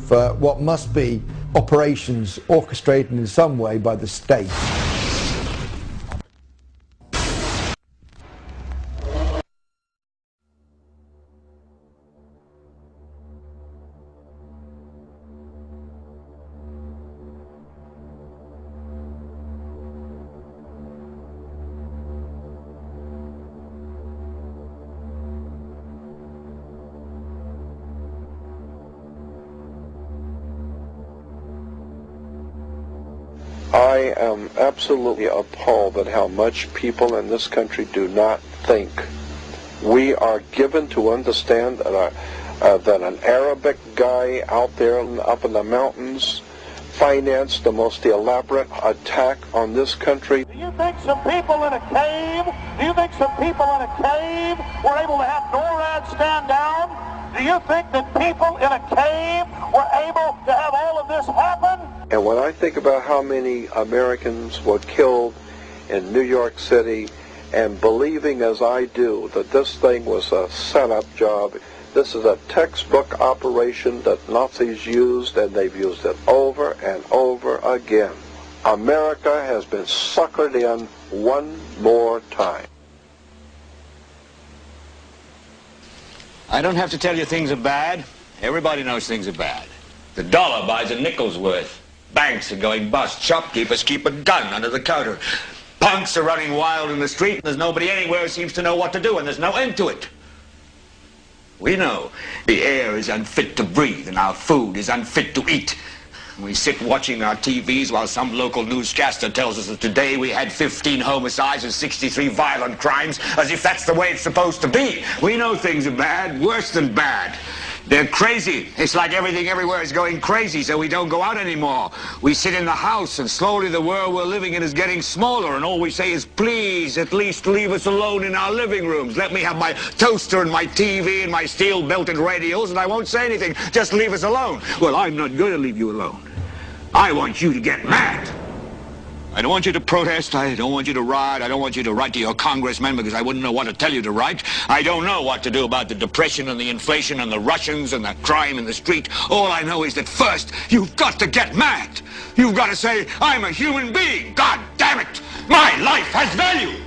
for what must be operations orchestrated in some way by the state. I am absolutely appalled at how much people in this country do not think. We are given to understand that, that an Arabic guy out there up in the mountains financed the most elaborate attack on this country. Do you think some people in a cave, were able to have NORAD stand down? Do you think that people in a cave were able to have all of this happen? And when I think about how many Americans were killed in New York City, and believing as I do that this thing was a setup job, this is a textbook operation that Nazis used, and they've used it over and over again. America has been suckered in one more time. I don't have to tell you things are bad. Everybody knows things are bad. The dollar buys a nickel's worth. Banks are going bust. Shopkeepers keep a gun under the counter. Punks are running wild in the street, and there's nobody anywhere who seems to know what to do, and there's no end to it. We know the air is unfit to breathe, and our food is unfit to eat. We sit watching our TVs while some local newscaster tells us that today we had 15 homicides and 63 violent crimes, as if that's the way it's supposed to be. We know things are bad, worse than bad. They're crazy. It's like everything everywhere is going crazy, so we don't go out anymore. We sit in the house, and slowly the world we're living in is getting smaller, and all we say is, please, at least leave us alone in our living rooms. Let me have my toaster and my TV and my steel-belted radios, and I won't say anything. Just leave us alone. Well, I'm not going to leave you alone. I want you to get mad. I don't want you to protest. I don't want you to riot. I don't want you to write to your congressmen because I wouldn't know what to tell you to write. I don't know what to do about the depression and the inflation and the Russians and the crime in the street. All I know is that first, you've got to get mad. You've got to say, I'm a human being. God damn it. My life has value.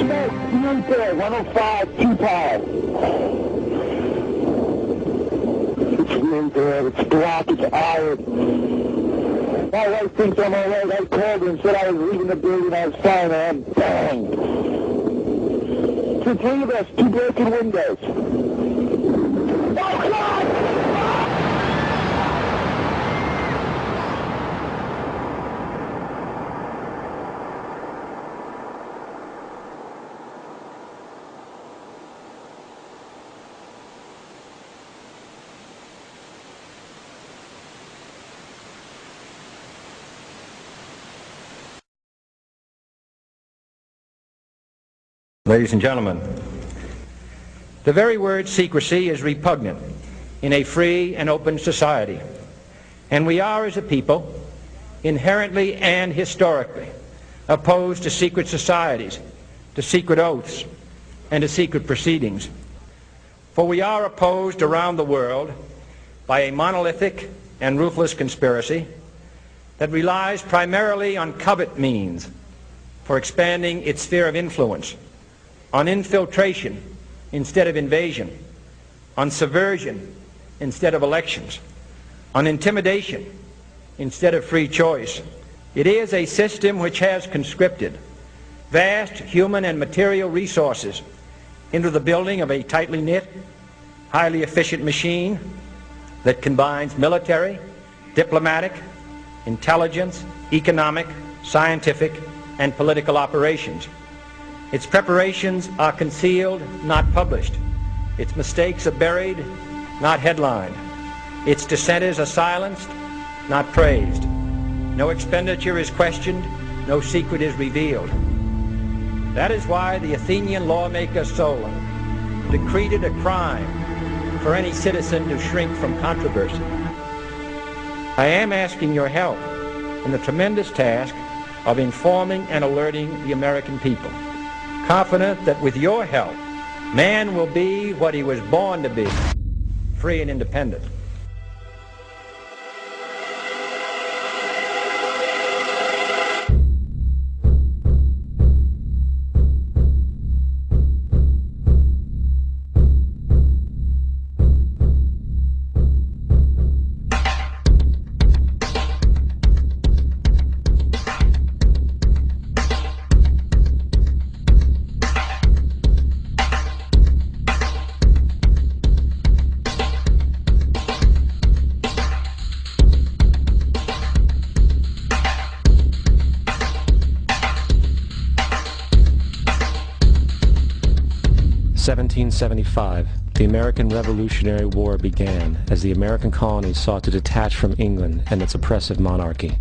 Smoke, 105, 2 pounds. It's really there, it's black, it's iron. My wife thinks I'm alright. I called her and said I was leaving the building, I was fine, and I'm banged. The 3 of us, 2 broken windows. Oh, God! Ladies and gentlemen, the very word secrecy is repugnant in a free and open society, and we are, as a people, inherently and historically opposed to secret societies, to secret oaths, and to secret proceedings. For we are opposed around the world by a monolithic and ruthless conspiracy that relies primarily on covert means for expanding its sphere of influence, on infiltration instead of invasion, on subversion instead of elections, on intimidation instead of free choice. It is a system which has conscripted vast human and material resources into the building of a tightly knit, highly efficient machine that combines military, diplomatic, intelligence, economic, scientific, and political operations. Its preparations are concealed, not published. Its mistakes are buried, not headlined. Its dissenters are silenced, not praised. No expenditure is questioned, no secret is revealed. That is why the Athenian lawmaker Solon decreed it a crime for any citizen to shrink from controversy. I am asking your help in the tremendous task of informing and alerting the American people, confident that with your help, man will be what he was born to be, free and independent. In 1775, the American Revolutionary War began as the American colonies sought to detach from England and its oppressive monarchy.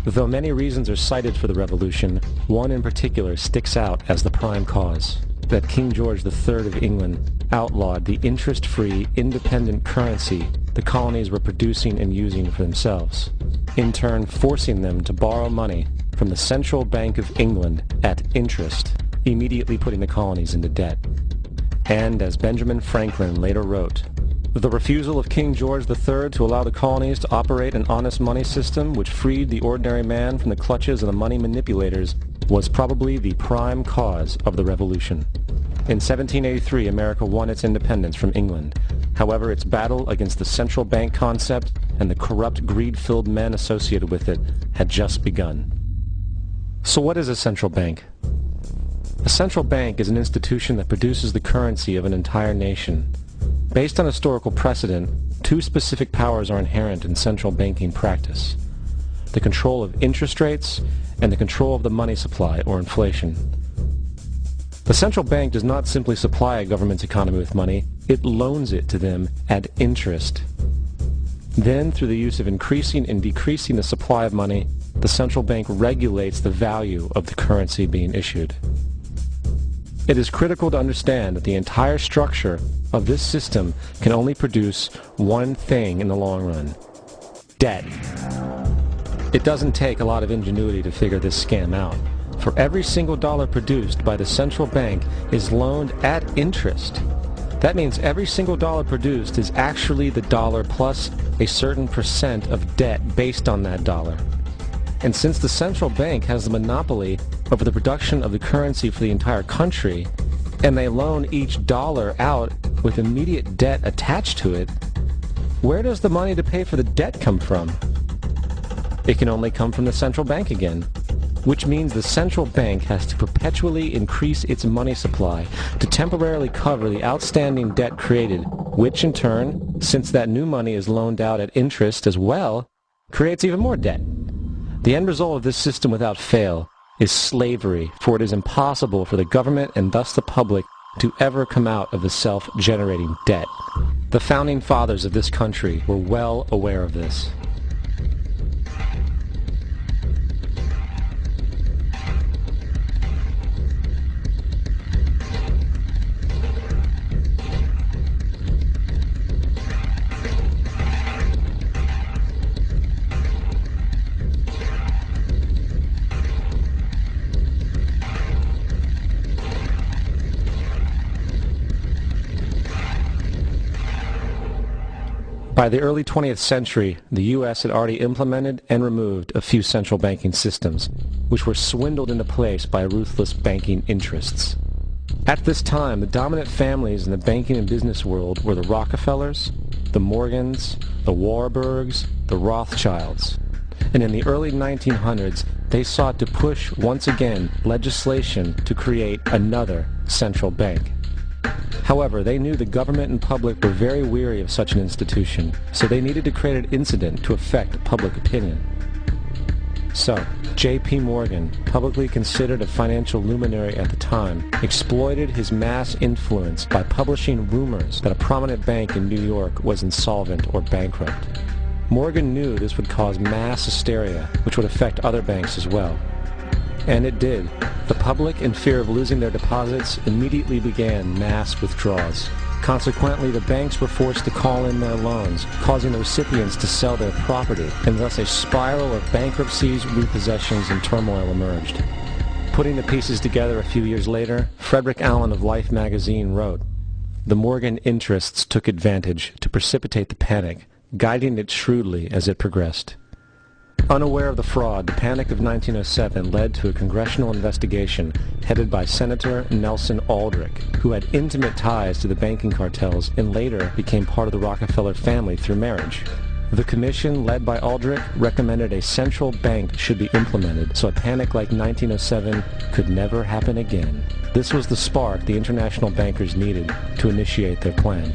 Though many reasons are cited for the revolution, one in particular sticks out as the prime cause, that King George III of England outlawed the interest-free, independent currency the colonies were producing and using for themselves, in turn forcing them to borrow money from the Central Bank of England at interest, immediately putting the colonies into debt. And, as Benjamin Franklin later wrote, the refusal of King George III to allow the colonies to operate an honest money system which freed the ordinary man from the clutches of the money manipulators was probably the prime cause of the revolution. In 1783, America won its independence from England. However, its battle against the central bank concept and the corrupt, greed-filled men associated with it had just begun. So what is a central bank? A central bank is an institution that produces the currency of an entire nation. Based on historical precedent, two specific powers are inherent in central banking practice: the control of interest rates and the control of the money supply, or inflation. The central bank does not simply supply a government's economy with money, it loans it to them at interest. Then, through the use of increasing and decreasing the supply of money, the central bank regulates the value of the currency being issued. It is critical to understand that the entire structure of this system can only produce one thing in the long run: debt. It doesn't take a lot of ingenuity to figure this scam out. For every single dollar produced by the central bank is loaned at interest. That means every single dollar produced is actually the dollar plus a certain percent of debt based on that dollar. And since the central bank has the monopoly over the production of the currency for the entire country, and they loan each dollar out with immediate debt attached to it, where does the money to pay for the debt come from? It can only come from the central bank again, which means the central bank has to perpetually increase its money supply to temporarily cover the outstanding debt created, which in turn, since that new money is loaned out at interest as well, creates even more debt. The end result of this system without fail is slavery, for it is impossible for the government and thus the public to ever come out of the self-generating debt. The founding fathers of this country were well aware of this. By the early 20th century, the U.S. had already implemented and removed a few central banking systems, which were swindled into place by ruthless banking interests. At this time, the dominant families in the banking and business world were the Rockefellers, the Morgans, the Warburgs, the Rothschilds. And in the early 1900s, they sought to push, once again, legislation to create another central bank. However, they knew the government and public were very weary of such an institution, so they needed to create an incident to affect public opinion. So, J.P. Morgan, publicly considered a financial luminary at the time, exploited his mass influence by publishing rumors that a prominent bank in New York was insolvent or bankrupt. Morgan knew this would cause mass hysteria, which would affect other banks as well. And it did. The public, in fear of losing their deposits, immediately began mass withdrawals. Consequently, the banks were forced to call in their loans, causing the recipients to sell their property, and thus a spiral of bankruptcies, repossessions, and turmoil emerged. Putting the pieces together a few years later, Frederick Allen of Life magazine wrote, "The Morgan interests took advantage to precipitate the panic, guiding it shrewdly as it progressed." Unaware of the fraud, the Panic of 1907 led to a congressional investigation headed by Senator Nelson Aldrich, who had intimate ties to the banking cartels and later became part of the Rockefeller family through marriage. The commission, led by Aldrich, recommended a central bank should be implemented so a panic like 1907 could never happen again. This was the spark the international bankers needed to initiate their plan.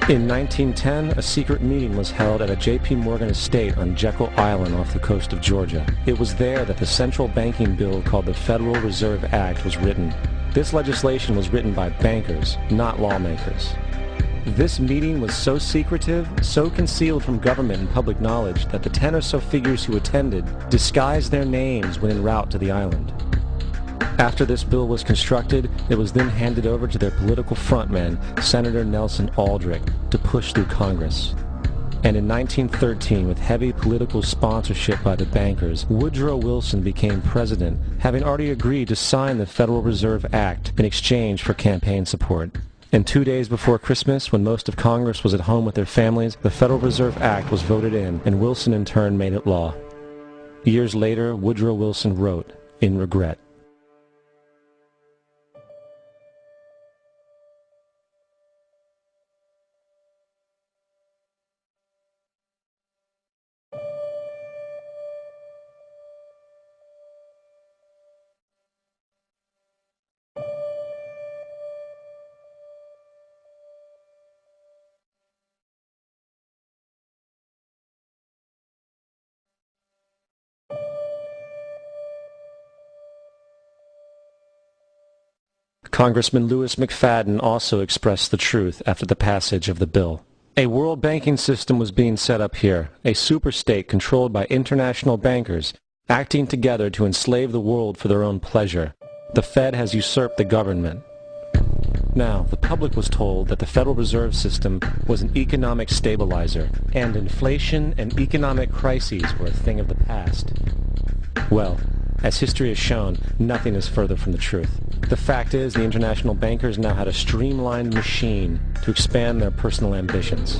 In 1910, a secret meeting was held at a J.P. Morgan estate on Jekyll Island off the coast of Georgia. It was there that the central banking bill called the Federal Reserve Act was written. This legislation was written by bankers, not lawmakers. This meeting was so secretive, so concealed from government and public knowledge that the 10 or so figures who attended disguised their names when en route to the island. After this bill was constructed, it was then handed over to their political frontman, Senator Nelson Aldrich, to push through Congress. And in 1913, with heavy political sponsorship by the bankers, Woodrow Wilson became president, having already agreed to sign the Federal Reserve Act in exchange for campaign support. And 2 days before Christmas, when most of Congress was at home with their families, the Federal Reserve Act was voted in, and Wilson in turn made it law. Years later, Woodrow Wilson wrote, in regret, Congressman Louis McFadden also expressed the truth after the passage of the bill. A world banking system was being set up here, a superstate controlled by international bankers, acting together to enslave the world for their own pleasure. The Fed has usurped the government. Now, the public was told that the Federal Reserve System was an economic stabilizer, and inflation and economic crises were a thing of the past. Well, as history has shown, nothing is further from the truth. The fact is, the international bankers now had a streamlined machine to expand their personal ambitions.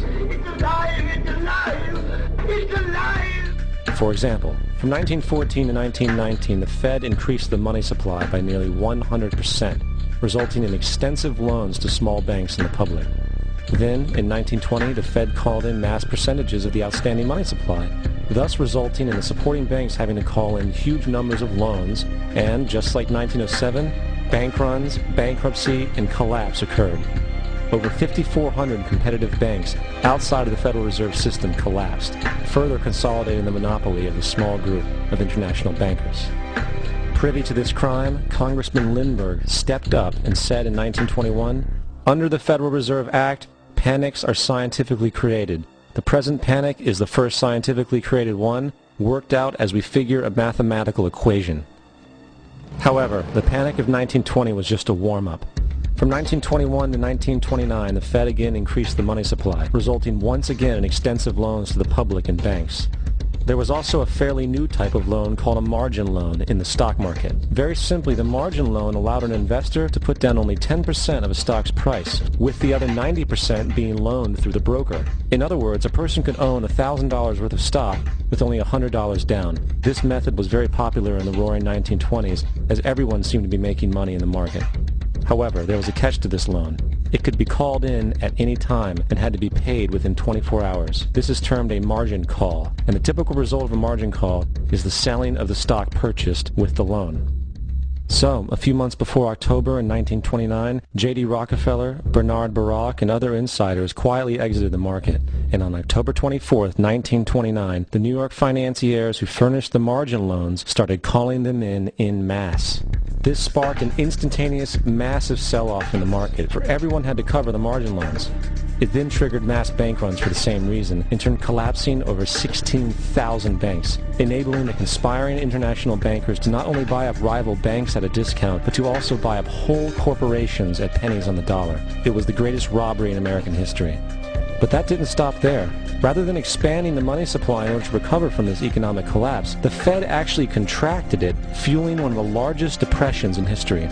For example, from 1914 to 1919, the Fed increased the money supply by nearly 100%, resulting in extensive loans to small banks and the public. Then, in 1920, the Fed called in mass percentages of the outstanding money supply, thus resulting in the supporting banks having to call in huge numbers of loans, and, just like 1907, bank runs, bankruptcy, and collapse occurred. Over 5,400 competitive banks outside of the Federal Reserve System collapsed, further consolidating the monopoly of a small group of international bankers. Privy to this crime, Congressman Lindbergh stepped up and said in 1921, "Under the Federal Reserve Act, panics are scientifically created. The present panic is the first scientifically created one, worked out as we figure a mathematical equation." However, the Panic of 1920 was just a warm-up. From 1921 to 1929, the Fed again increased the money supply, resulting once again in extensive loans to the public and banks. There was also a fairly new type of loan called a margin loan in the stock market. Very simply, the margin loan allowed an investor to put down only 10% of a stock's price, with the other 90% being loaned through the broker. In other words, a person could own $1,000 worth of stock with only $100 down. This method was very popular in the roaring 1920s, as everyone seemed to be making money in the market. However, there was a catch to this loan. It could be called in at any time and had to be paid within 24 hours. This is termed a margin call, and the typical result of a margin call is the selling of the stock purchased with the loan. So, a few months before October in 1929, J.D. Rockefeller, Bernard Baruch, and other insiders quietly exited the market. And on October 24th, 1929, the New York financiers who furnished the margin loans started calling them in masse. This sparked an instantaneous, massive sell-off in the market, for everyone had to cover the margin loans. It then triggered mass bank runs for the same reason, in turn collapsing over 16,000 banks, enabling the conspiring international bankers to not only buy up rival banks at a discount, but to also buy up whole corporations at pennies on the dollar. It was the greatest robbery in American history. But that didn't stop there. Rather than expanding the money supply in order to recover from this economic collapse, the Fed actually contracted it, fueling one of the largest depressions in history.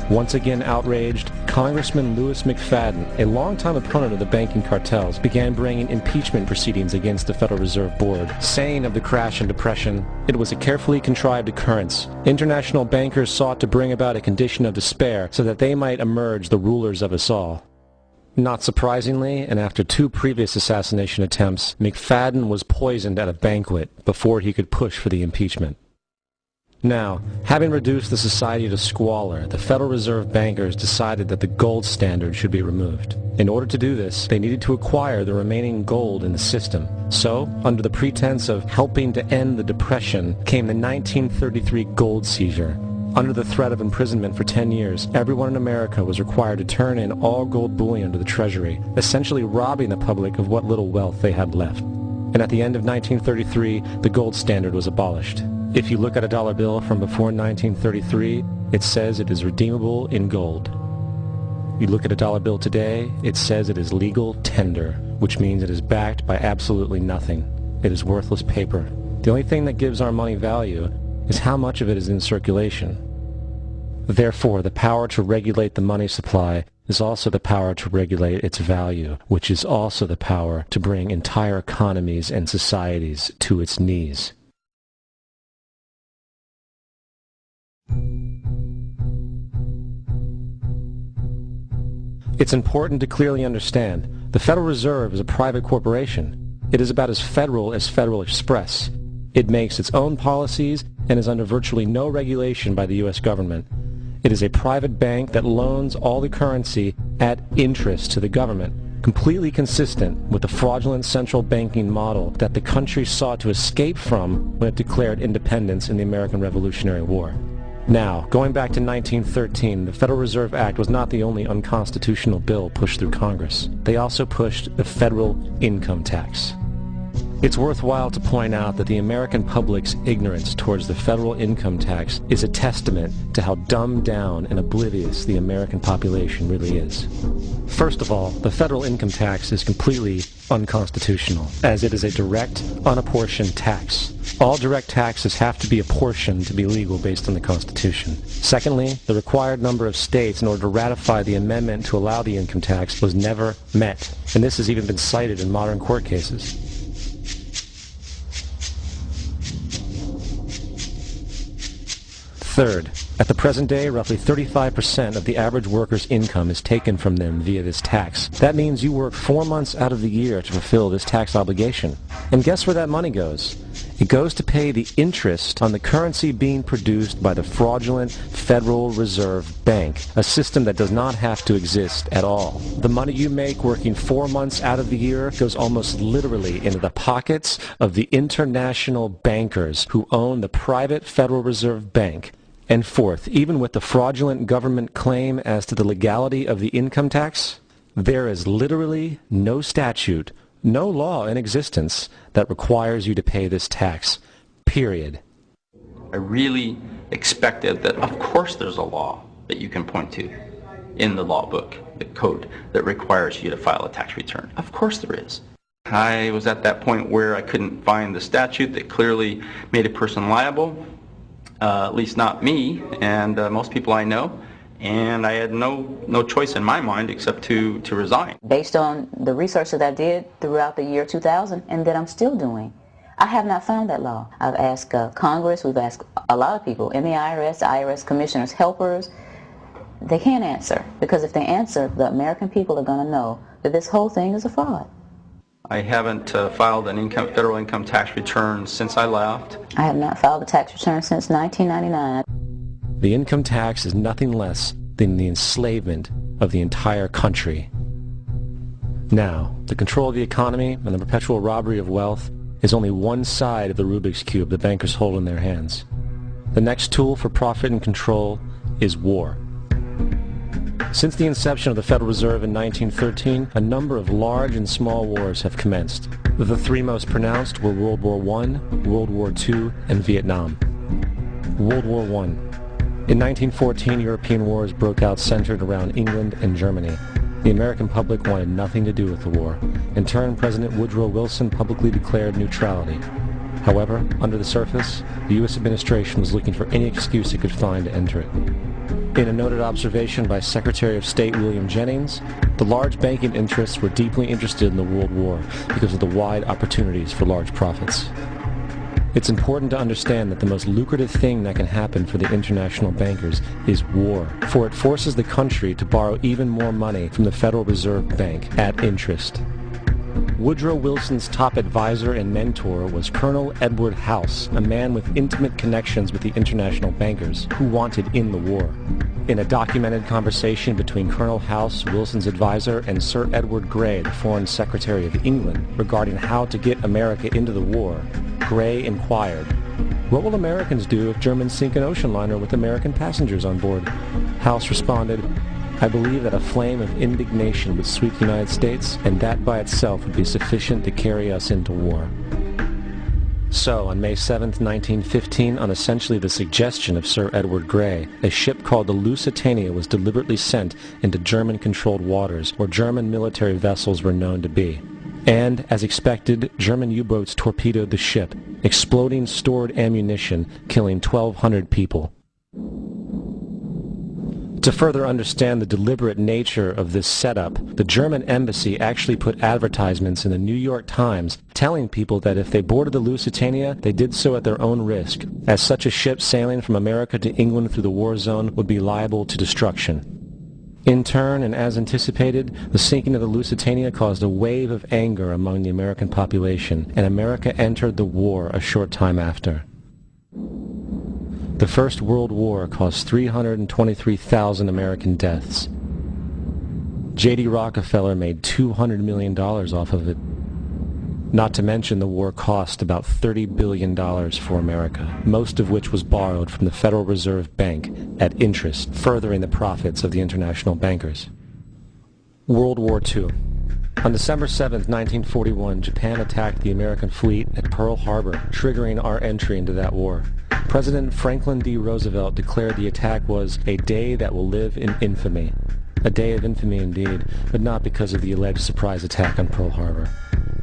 Once again outraged, Congressman Louis McFadden, a longtime opponent of the banking cartels, began bringing impeachment proceedings against the Federal Reserve Board, saying of the crash and depression, it was a carefully contrived occurrence. International bankers sought to bring about a condition of despair so that they might emerge the rulers of us all. Not surprisingly, and after 2 previous assassination attempts, McFadden was poisoned at a banquet before he could push for the impeachment. Now, having reduced the society to squalor, the Federal Reserve bankers decided that the gold standard should be removed. In order to do this, they needed to acquire the remaining gold in the system. So, under the pretense of helping to end the Depression, came the 1933 gold seizure. Under the threat of imprisonment for 10 years, everyone in America was required to turn in all gold bullion to the Treasury, essentially robbing the public of what little wealth they had left. And at the end of 1933, the gold standard was abolished. If you look at a dollar bill from before 1933, it says it is redeemable in gold. You look at a dollar bill today, it says it is legal tender, which means it is backed by absolutely nothing. It is worthless paper. The only thing that gives our money value is how much of it is in circulation. Therefore, the power to regulate the money supply is also the power to regulate its value, which is also the power to bring entire economies and societies to its knees. It's important to clearly understand, the Federal Reserve is a private corporation. It is about as Federal as Federal Express. It makes its own policies and is under virtually no regulation by the U.S. government. It is a private bank that loans all the currency at interest to the government, completely consistent with the fraudulent central banking model that the country sought to escape from when it declared independence in the American Revolutionary War. Now, going back to 1913, the Federal Reserve Act was not the only unconstitutional bill pushed through Congress. They also pushed the federal income tax. It's worthwhile to point out that the American public's ignorance towards the federal income tax is a testament to how dumbed down and oblivious the American population really is. First of all, the federal income tax is completely unconstitutional, as it is a direct, unapportioned tax. All direct taxes have to be apportioned to be legal based on the Constitution. Secondly, the required number of states in order to ratify the amendment to allow the income tax was never met, and this has even been cited in modern court cases. Third, at the present day, roughly 35% of the average worker's income is taken from them via this tax. That means you work 4 months out of the year to fulfill this tax obligation. And guess where that money goes? It goes to pay the interest on the currency being produced by the fraudulent Federal Reserve Bank, a system that does not have to exist at all. The money you make working 4 months out of the year goes almost literally into the pockets of the international bankers who own the private Federal Reserve Bank. And fourth, even with the fraudulent government claim as to the legality of the income tax, there is literally no statute, no law in existence that requires you to pay this tax, period. I really expected that, of course there's a law that you can point to in the law book, the code, that requires you to file a tax return. Of course there is. I was at that point where I couldn't find the statute that clearly made a person liable. At least not me and most people I know, and I had no choice in my mind except to resign. Based on the research that I did throughout the year 2000 and that I'm still doing, I have not found that law. I've asked Congress, we've asked a lot of people in the IRS commissioners, helpers. They can't answer, because if they answer, the American people are going to know that this whole thing is a fraud. I haven't filed an federal income tax return since I left. I have not filed a tax return since 1999. the income tax is nothing less than the enslavement of the entire country. Now, the control of the economy and the perpetual robbery of wealth is only one side of the Rubik's Cube the bankers hold in their hands. The next tool for profit and control is war. Since the inception of the Federal Reserve in 1913, a number of large and small wars have commenced. The three most pronounced were World War I, World War II, and Vietnam. World War I. In 1914, European wars broke out centered around England and Germany. The American public wanted nothing to do with the war. In turn, President Woodrow Wilson publicly declared neutrality. However, under the surface, the U.S. administration was looking for any excuse it could find to enter it. In a noted observation by Secretary of State William Jennings, the large banking interests were deeply interested in the World War because of the wide opportunities for large profits. It's important to understand that the most lucrative thing that can happen for the international bankers is war, for it forces the country to borrow even more money from the Federal Reserve Bank at interest. Woodrow Wilson's top advisor and mentor was Colonel Edward House, a man with intimate connections with the international bankers who wanted in the war. In a documented conversation between Colonel House, Wilson's advisor, and Sir Edward Grey, the Foreign Secretary of England, regarding how to get America into the war, Grey inquired, "What will Americans do if Germans sink an ocean liner with American passengers on board?" House responded, "I believe that a flame of indignation would sweep the United States, and that by itself would be sufficient to carry us into war." So, on May 7, 1915, on essentially the suggestion of Sir Edward Grey, a ship called the Lusitania was deliberately sent into German-controlled waters where German military vessels were known to be. And, as expected, German U-boats torpedoed the ship, exploding stored ammunition, killing 1,200 people. To further understand the deliberate nature of this setup, the German embassy actually put advertisements in the New York Times telling people that if they boarded the Lusitania, they did so at their own risk, as such a ship sailing from America to England through the war zone would be liable to destruction. In turn, and as anticipated, the sinking of the Lusitania caused a wave of anger among the American population, and America entered the war a short time after. The First World War caused 323,000 American deaths. J.D. Rockefeller made $200 million off of it. Not to mention the war cost about $30 billion for America, most of which was borrowed from the Federal Reserve Bank at interest, furthering the profits of the international bankers. World War II. On December 7, 1941, Japan attacked the American fleet at Pearl Harbor, triggering our entry into that war. President Franklin D. Roosevelt declared the attack was a day that will live in infamy. A day of infamy indeed, but not because of the alleged surprise attack on Pearl Harbor.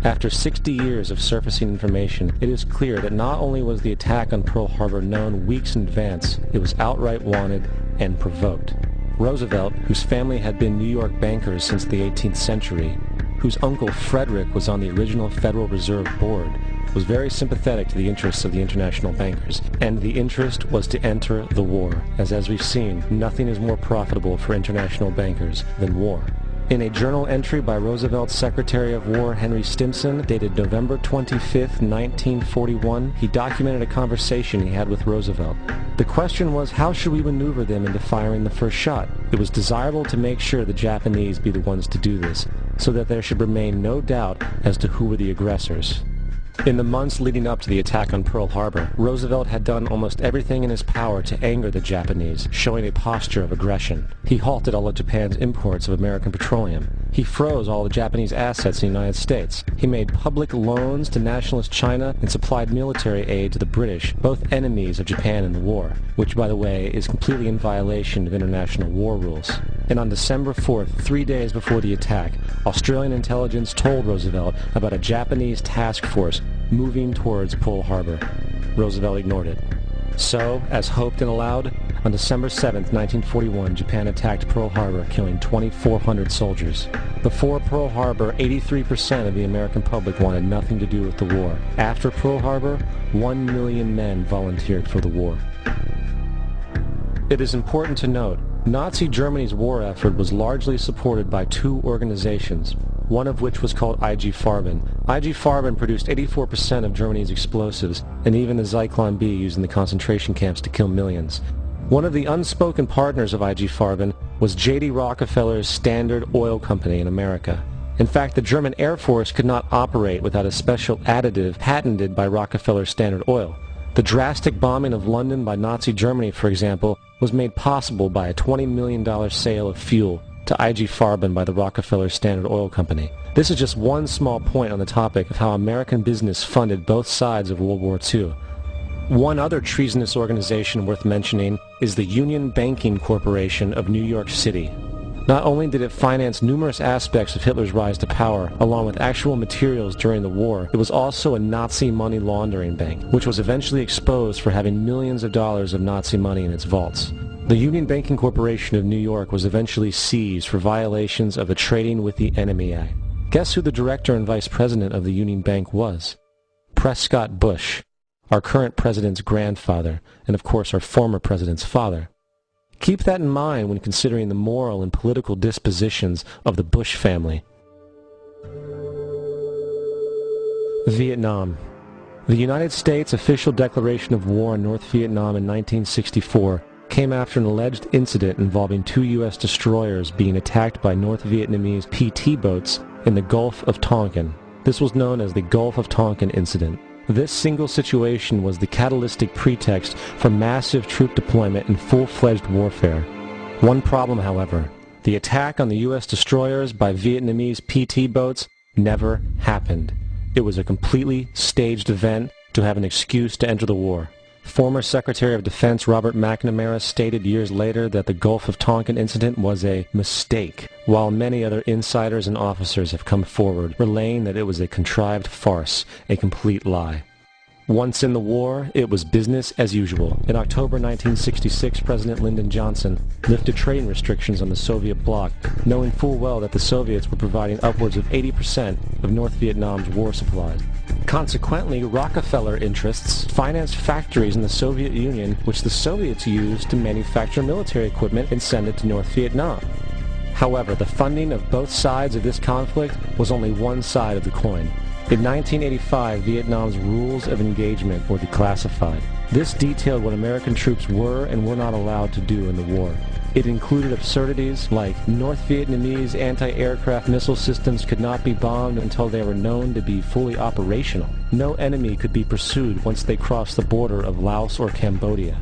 After 60 years of surfacing information, it is clear that not only was the attack on Pearl Harbor known weeks in advance, it was outright wanted and provoked. Roosevelt, whose family had been New York bankers since the 18th century, whose uncle Frederick was on the original Federal Reserve Board, was very sympathetic to the interests of the international bankers, and the interest was to enter the war, as we've seen, nothing is more profitable for international bankers than war. In a journal entry by Roosevelt's Secretary of War Henry Stimson, dated November 25, 1941, he documented a conversation he had with Roosevelt. The question was, how should we maneuver them into firing the first shot? It was desirable to make sure the Japanese be the ones to do this, so that there should remain no doubt as to who were the aggressors. In the months leading up to the attack on Pearl Harbor, Roosevelt had done almost everything in his power to anger the Japanese, showing a posture of aggression. He halted all of Japan's imports of American petroleum. He froze all the Japanese assets in the United States. He made public loans to nationalist China and supplied military aid to the British, both enemies of Japan in the war, which, by the way, is completely in violation of international war rules. And on December 4th, 3 days before the attack, Australian intelligence told Roosevelt about a Japanese task force moving towards Pearl Harbor. Roosevelt ignored it. So, as hoped and allowed, on December 7, 1941, Japan attacked Pearl Harbor, killing 2,400 soldiers. Before Pearl Harbor, 83% of the American public wanted nothing to do with the war. After Pearl Harbor, 1 million men volunteered for the war. It is important to note, Nazi Germany's war effort was largely supported by two organizations, one of which was called IG Farben. IG Farben produced 84% of Germany's explosives, and even the Zyklon B used in the concentration camps to kill millions. One of the unspoken partners of I.G. Farben was J.D. Rockefeller's Standard Oil Company in America. In fact, the German Air Force could not operate without a special additive patented by Rockefeller Standard Oil. The drastic bombing of London by Nazi Germany, for example, was made possible by a $20 million sale of fuel to I.G. Farben by the Rockefeller Standard Oil Company. This is just one small point on the topic of how American business funded both sides of World War II. One other treasonous organization worth mentioning is the Union Banking Corporation of New York City. Not only did it finance numerous aspects of Hitler's rise to power, along with actual materials during the war, it was also a Nazi money laundering bank, which was eventually exposed for having millions of dollars of Nazi money in its vaults. The Union Banking Corporation of New York was eventually seized for violations of the Trading with the Enemy Act. Guess who the director and vice president of the Union Bank was? Prescott Bush, our current president's grandfather, and of course our former president's father. Keep that in mind when considering the moral and political dispositions of the Bush family. Vietnam. The United States' official declaration of war on North Vietnam in 1964 came after an alleged incident involving 2 U.S. destroyers being attacked by North Vietnamese PT boats in the Gulf of Tonkin. This was known as the Gulf of Tonkin incident. This single situation was the catalytic pretext for massive troop deployment and full-fledged warfare. One problem, however, the attack on the U.S. destroyers by Vietnamese PT boats never happened. It was a completely staged event to have an excuse to enter the war. Former Secretary of Defense Robert McNamara stated years later that the Gulf of Tonkin incident was a mistake, while many other insiders and officers have come forward, relaying that it was a contrived farce, a complete lie. Once in the war, it was business as usual. In October 1966, President Lyndon Johnson lifted trading restrictions on the Soviet bloc, knowing full well that the Soviets were providing upwards of 80% of North Vietnam's war supplies. Consequently, Rockefeller interests financed factories in the Soviet Union, which the Soviets used to manufacture military equipment and send it to North Vietnam. However, the funding of both sides of this conflict was only one side of the coin. In 1985, Vietnam's rules of engagement were declassified. This detailed what American troops were and were not allowed to do in the war. It included absurdities like North Vietnamese anti-aircraft missile systems could not be bombed until they were known to be fully operational. No enemy could be pursued once they crossed the border of Laos or Cambodia.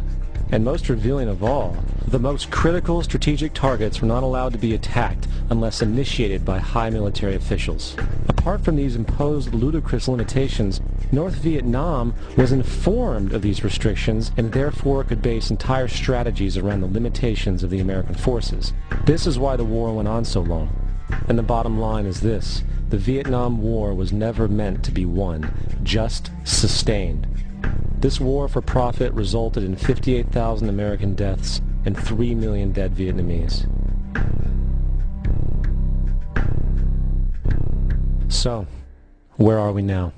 And most revealing of all, the most critical strategic targets were not allowed to be attacked unless initiated by high military officials. Apart from these imposed ludicrous limitations, North Vietnam was informed of these restrictions and therefore could base entire strategies around the limitations of the American forces. This is why the war went on so long. And the bottom line is this: the Vietnam War was never meant to be won, just sustained. This war for profit resulted in 58,000 American deaths and 3 million dead Vietnamese. So, where are we now?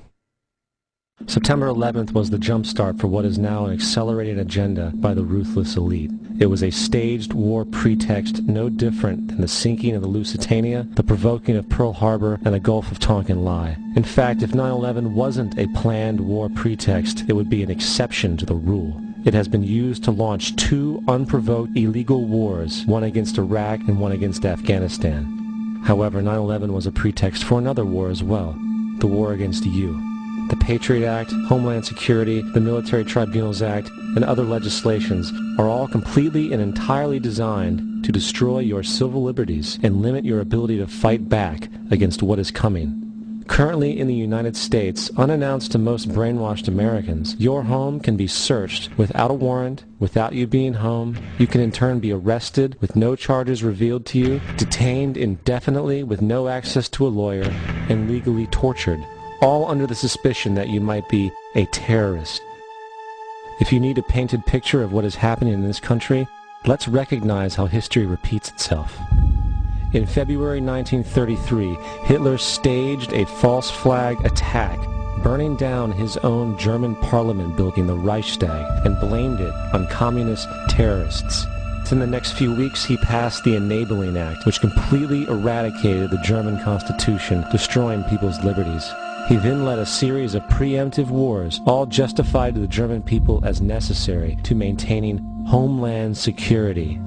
September 11th was the jumpstart for what is now an accelerated agenda by the ruthless elite. It was a staged war pretext no different than the sinking of the Lusitania, the provoking of Pearl Harbor, and the Gulf of Tonkin lie. In fact, if 9/11 wasn't a planned war pretext, it would be an exception to the rule. It has been used to launch 2 unprovoked illegal wars, one against Iraq and one against Afghanistan. However, 9/11 was a pretext for another war as well, the war against you. The Patriot Act, Homeland Security, the Military Tribunals Act, and other legislations are all completely and entirely designed to destroy your civil liberties and limit your ability to fight back against what is coming. Currently in the United States, unannounced to most brainwashed Americans, your home can be searched without a warrant, without you being home. You can in turn be arrested with no charges revealed to you, detained indefinitely with no access to a lawyer, and legally tortured, all under the suspicion that you might be a terrorist. If you need a painted picture of what is happening in this country, let's recognize how history repeats itself. In February 1933, Hitler staged a false flag attack, burning down his own German parliament building, the Reichstag, and blamed it on communist terrorists. In the next few weeks, he passed the Enabling Act, which completely eradicated the German Constitution, destroying people's liberties. He then led a series of preemptive wars, all justified to the German people as necessary to maintaining Homeland Security.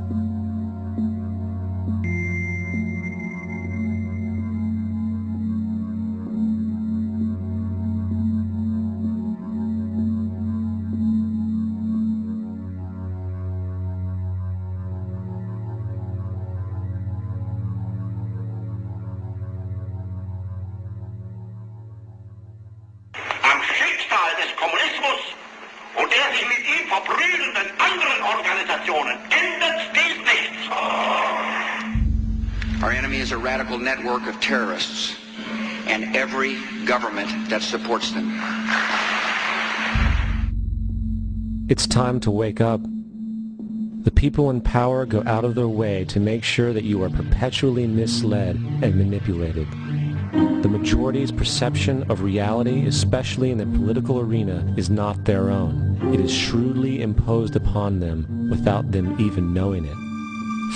Our enemy is a radical network of terrorists and every government that supports them. It's time to wake up. The people in power go out of their way to make sure that you are perpetually misled and manipulated. The majority's perception of reality, especially in the political arena, is not their own. It is shrewdly imposed upon them without them even knowing it.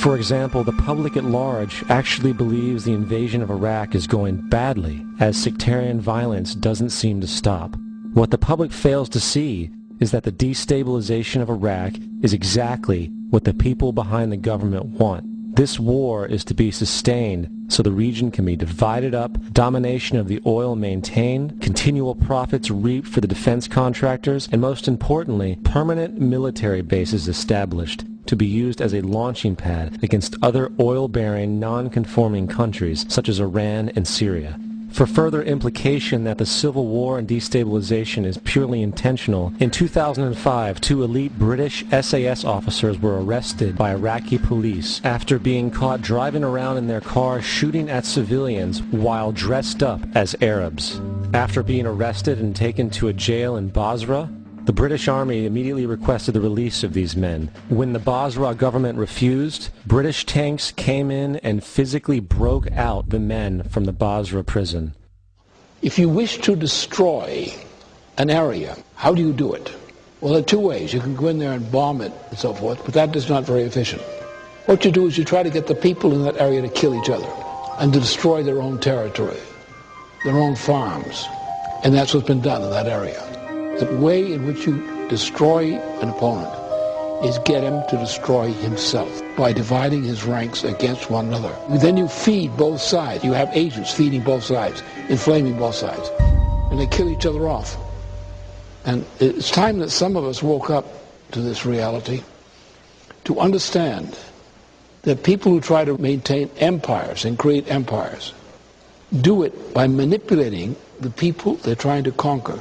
For example, the public at large actually believes the invasion of Iraq is going badly, as sectarian violence doesn't seem to stop. What the public fails to see is that the destabilization of Iraq is exactly what the people behind the government want. This war is to be sustained so the region can be divided up, domination of the oil maintained, continual profits reaped for the defense contractors, and most importantly, permanent military bases established to be used as a launching pad against other oil-bearing, non-conforming countries such as Iran and Syria. For further implication that the civil war and destabilization is purely intentional, in 2005, 2 elite British SAS officers were arrested by Iraqi police after being caught driving around in their car shooting at civilians while dressed up as Arabs. After being arrested and taken to a jail in Basra, the British Army immediately requested the release of these men. When the Basra government refused, British tanks came in and physically broke out the men from the Basra prison. If you wish to destroy an area, how do you do it? Well, there are 2 ways. You can go in there and bomb it and so forth, but that is not very efficient. What you do is you try to get the people in that area to kill each other and to destroy their own territory, their own farms, and that's what's been done in that area. The way in which you destroy an opponent is get him to destroy himself by dividing his ranks against one another. Then you feed both sides. You have agents feeding both sides, inflaming both sides, and they kill each other off. And it's time that some of us woke up to this reality to understand that people who try to maintain empires and create empires do it by manipulating the people they're trying to conquer.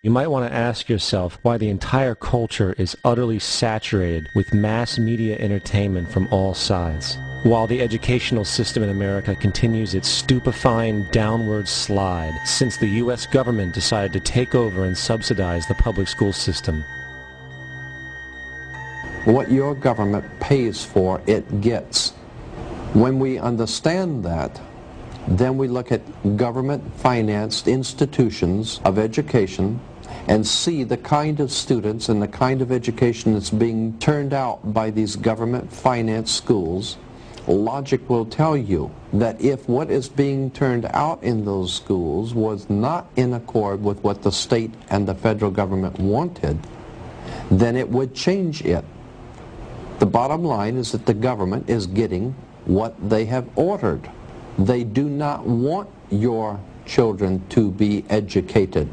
You might want to ask yourself why the entire culture is utterly saturated with mass media entertainment from all sides, while the educational system in America continues its stupefying downward slide since the U.S. government decided to take over and subsidize the public school system. What your government pays for, it gets. When we understand that, then we look at government-financed institutions of education and see the kind of students and the kind of education that's being turned out by these government-financed schools. Logic will tell you that if what is being turned out in those schools was not in accord with what the state and the federal government wanted, then it would change it. The bottom line is that the government is getting what they have ordered. They do not want your children to be educated.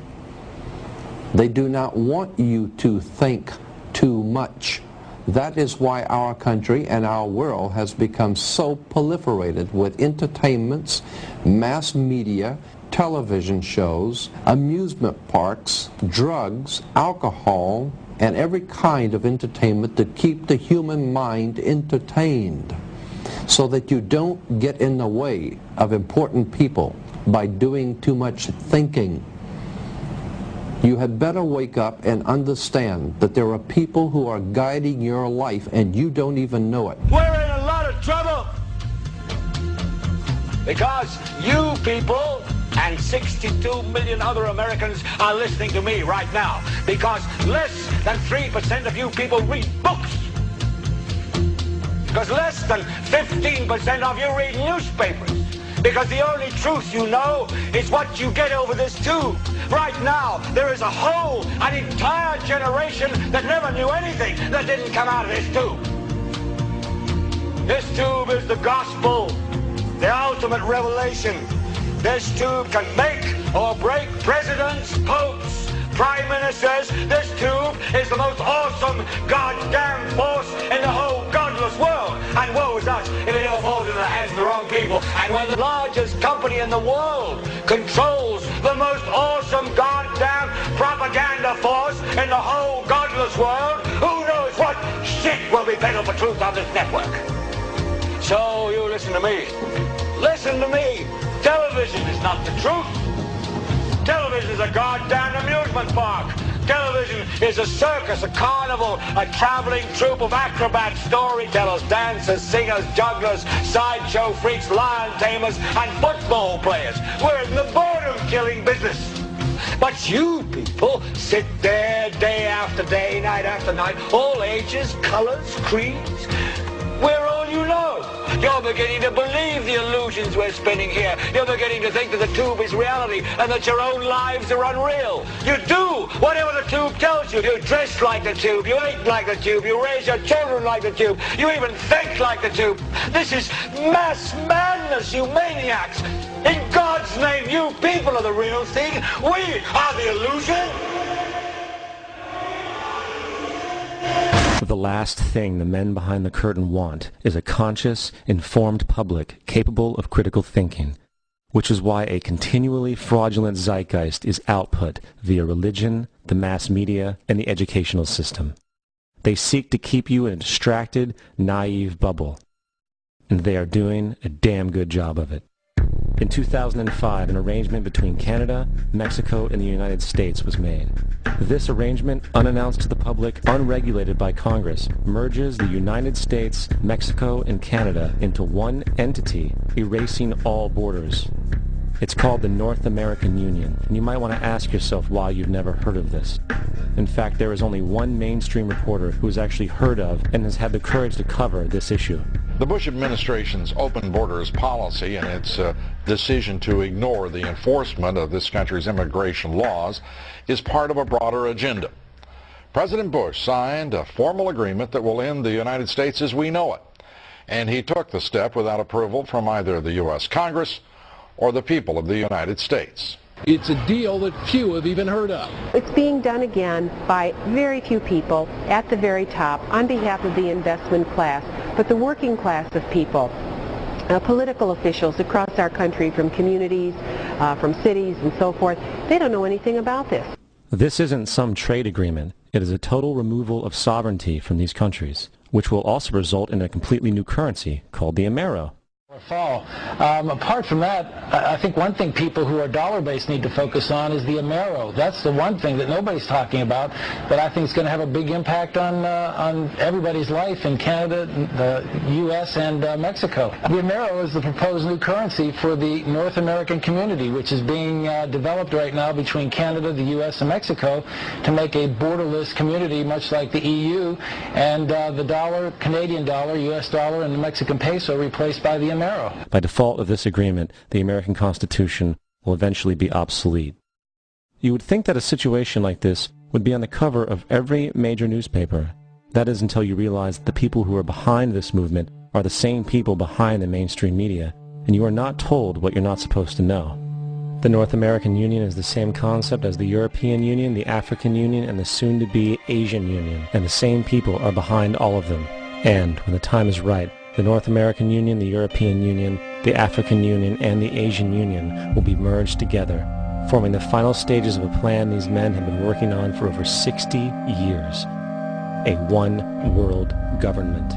They do not want you to think too much. That is why our country and our world has become so proliferated with entertainments, mass media, television shows, amusement parks, drugs, alcohol, and every kind of entertainment to keep the human mind entertained, so that you don't get in the way of important people by doing too much thinking. You had better wake up and understand that there are people who are guiding your life and you don't even know it. We're in a lot of trouble because you people and 62 million other Americans are listening to me right now, because less than 3% of you people read books. Because less than 15% of you read newspapers. Because the only truth you know is what you get over this tube. Right now, there is a whole, an entire generation that never knew anything that didn't come out of this tube. This tube is the gospel, the ultimate revelation. This tube can make or break presidents, popes, prime ministers. This tube is the most awesome goddamn force in the whole godless world. And woe is us if it all falls into the hands of the wrong people. And when the largest company in the world controls the most awesome goddamn propaganda force in the whole godless world, who knows what shit will be peddled for truth on this network. So you listen to me. Listen to me. Television is not the truth. Television is a goddamn amusement park. Television is a circus, a carnival, a traveling troupe of acrobats, storytellers, dancers, singers, jugglers, sideshow freaks, lion tamers, and football players. We're in the boredom-killing business. But you people sit there day after day, night after night, all ages, colors, creeds. We're all you know. You're beginning to believe the illusions we're spinning here. You're beginning to think that the tube is reality and that your own lives are unreal. You do whatever the tube tells you. You dress like the tube. You eat like the tube. You raise your children like the tube. You even think like the tube. This is mass madness, you maniacs. In God's name, you people are the real thing. We are the illusion. The last thing the men behind the curtain want is a conscious, informed public capable of critical thinking, which is why a continually fraudulent zeitgeist is output via religion, the mass media, and the educational system. They seek to keep you in a distracted, naive bubble, and they are doing a damn good job of it. In 2005, an arrangement between Canada, Mexico, and the United States was made. This arrangement, unannounced to the public, unregulated by Congress, merges the United States, Mexico, and Canada into one entity, erasing all borders. It's called the North American Union, and you might want to ask yourself why you've never heard of this. In fact, there is only one mainstream reporter who has actually heard of and has had the courage to cover this issue. The Bush administration's open borders policy and its decision to ignore the enforcement of this country's immigration laws is part of a broader agenda. President Bush signed a formal agreement that will end the United States as we know it, and he took the step without approval from either the U.S. Congress or the people of the United States. It's a deal that few have even heard of. It's being done again by very few people at the very top on behalf of the investment class, but the working class of people, political officials across our country from communities, from cities and so forth, they don't know anything about this. This isn't some trade agreement. It is a total removal of sovereignty from these countries, which will also result in a completely new currency called the Amero. Fall. Apart from that, I think one thing people who are dollar-based need to focus on is the Amero. That's the one thing that nobody's talking about, but I think is going to have a big impact on everybody's life in Canada, the U.S., and Mexico. The Amero is the proposed new currency for the North American community, which is being developed right now between Canada, the U.S., and Mexico to make a borderless community, much like the EU, and the dollar, Canadian dollar, U.S. dollar, and the Mexican peso replaced by the Amero. By default of this agreement, the American Constitution will eventually be obsolete. You would think that a situation like this would be on the cover of every major newspaper. That is until you realize that the people who are behind this movement are the same people behind the mainstream media, and you are not told what you're not supposed to know. The North American Union is the same concept as the European Union, the African Union, and the soon-to-be Asian Union, and the same people are behind all of them. And, when the time is right, the North American Union, the European Union, the African Union, and the Asian Union will be merged together, forming the final stages of a plan these men have been working on for over 60 years. A one-world government.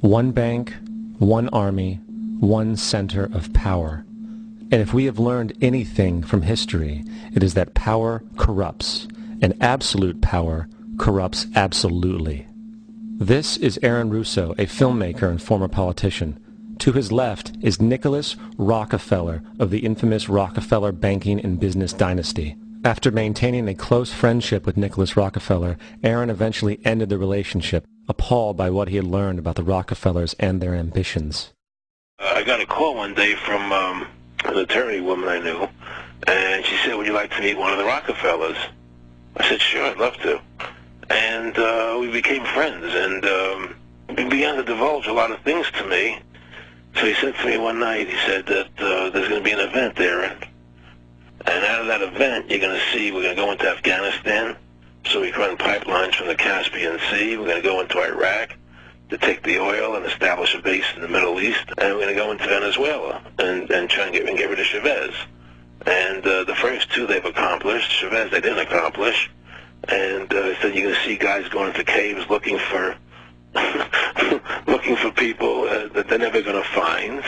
One bank, one army, one center of power. And if we have learned anything from history, it is that power corrupts, and absolute power corrupts absolutely. This is Aaron Russo, a filmmaker and former politician. To his left is Nicholas Rockefeller of the infamous Rockefeller banking and business dynasty. After maintaining a close friendship with Nicholas Rockefeller, Aaron eventually ended the relationship, appalled by what he had learned about the Rockefellers and their ambitions. I got a call one day from an attorney woman I knew, and she said, would you like to meet one of the Rockefellers? I said, sure, I'd love to. And we became friends, and he began to divulge a lot of things to me. So he said to me one night, he said that there's going to be an event there, and out of that event, you're going to see, we're going to go into Afghanistan, so we can run pipelines from the Caspian Sea. We're going to go into Iraq to take the oil and establish a base in the Middle East, and we're going to go into Venezuela and try and get rid of Chavez. And the first two they've accomplished. Chavez they didn't accomplish. And he said you're going to see guys going into caves looking for looking for people that they're never going to find.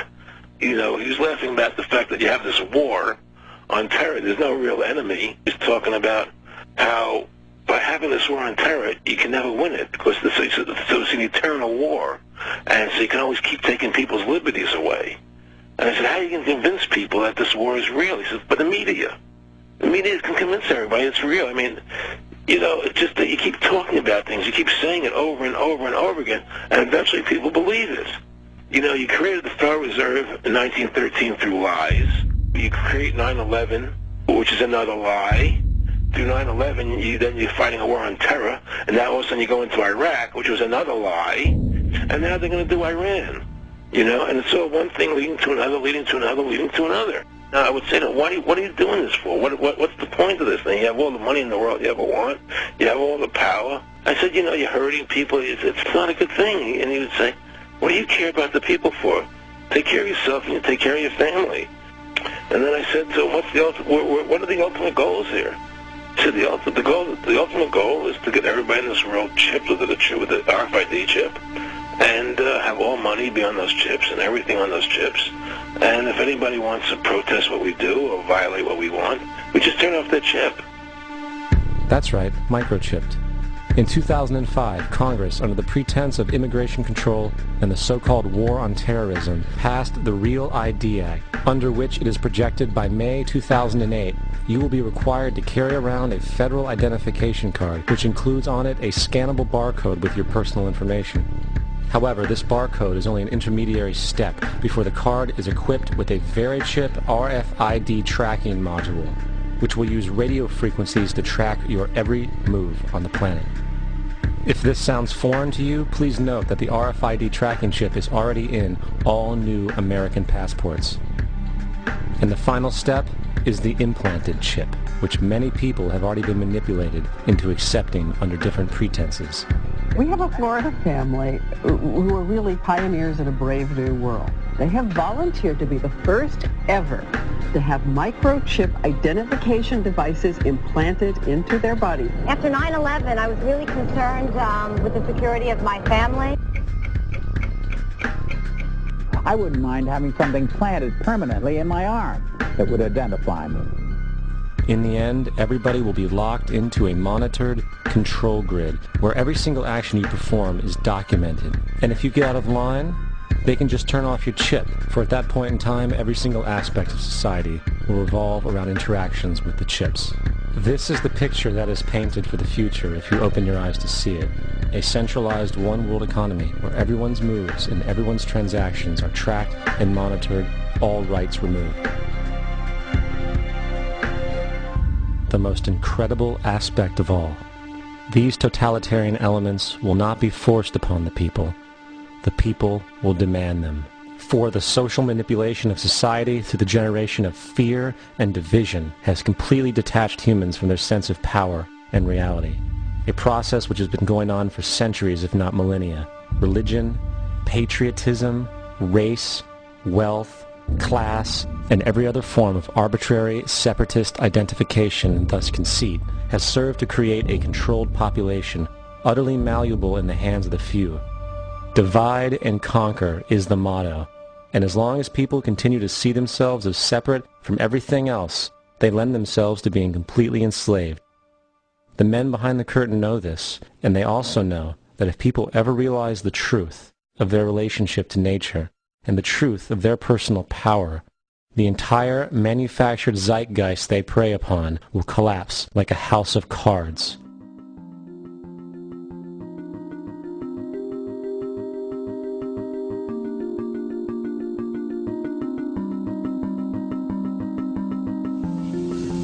You know, he was laughing about the fact that you have this war on terror. There's no real enemy. He's talking about how by having this war on terror, you can never win it because so it's an eternal war. And so you can always keep taking people's liberties away. And I said, how are you going to convince people that this war is real? He said, but the media can convince everybody it's real. I mean, you know, it's just that you keep talking about things, you keep saying it over and over and over again, and eventually people believe it. You know, you created the Federal Reserve in 1913 through lies. You create 9/11, which is another lie. Through 9/11, then you're fighting a war on terror, and now all of a sudden you go into Iraq, which was another lie, and now they're going to do Iran. You know, and it's all one thing leading to another, leading to another, leading to another. Now, I would say to them, what are you doing this for? What's the point of this thing? You have all the money in the world you ever want. You have all the power. I said, you know, you're hurting people. It's not a good thing. And he would say, what do you care about the people for? Take care of yourself and you take care of your family. And then I said to him, what are the ultimate goals here? He said, the ultimate goal is to get everybody in this world chipped with the RFID chip, and have all money be on those chips and everything on those chips. And if anybody wants to protest what we do or violate what we want, we just turn off their chip. That's right, microchipped. In 2005, Congress, under the pretense of immigration control and the so-called war on terrorism, passed the REAL ID Act, under which it is projected by May 2008, you will be required to carry around a federal identification card, which includes on it a scannable barcode with your personal information. However, this barcode is only an intermediary step before the card is equipped with a VeriChip RFID tracking module, which will use radio frequencies to track your every move on the planet. If this sounds foreign to you, please note that the RFID tracking chip is already in all new American passports. And the final step is the implanted chip, which many people have already been manipulated into accepting under different pretenses. We have a Florida family who are really pioneers in a brave new world. They have volunteered to be the first ever to have microchip identification devices implanted into their body. After 9/11, I was really concerned with the security of my family. I wouldn't mind having something planted permanently in my arm that would identify me. In the end, everybody will be locked into a monitored control grid where every single action you perform is documented. And if you get out of line, they can just turn off your chip, for at that point in time, every single aspect of society will revolve around interactions with the chips. This is the picture that is painted for the future if you open your eyes to see it. A centralized one-world economy where everyone's moves and everyone's transactions are tracked and monitored, all rights removed. The most incredible aspect of all. These totalitarian elements will not be forced upon the people. The people will demand them. For the social manipulation of society through the generation of fear and division has completely detached humans from their sense of power and reality. A process which has been going on for centuries, if not millennia. Religion, patriotism, race, wealth, class, and every other form of arbitrary, separatist identification and thus conceit has served to create a controlled population, utterly malleable in the hands of the few. Divide and conquer is the motto. And as long as people continue to see themselves as separate from everything else, they lend themselves to being completely enslaved. The men behind the curtain know this, and they also know that if people ever realize the truth of their relationship to nature and the truth of their personal power, the entire manufactured zeitgeist they prey upon will collapse like a house of cards.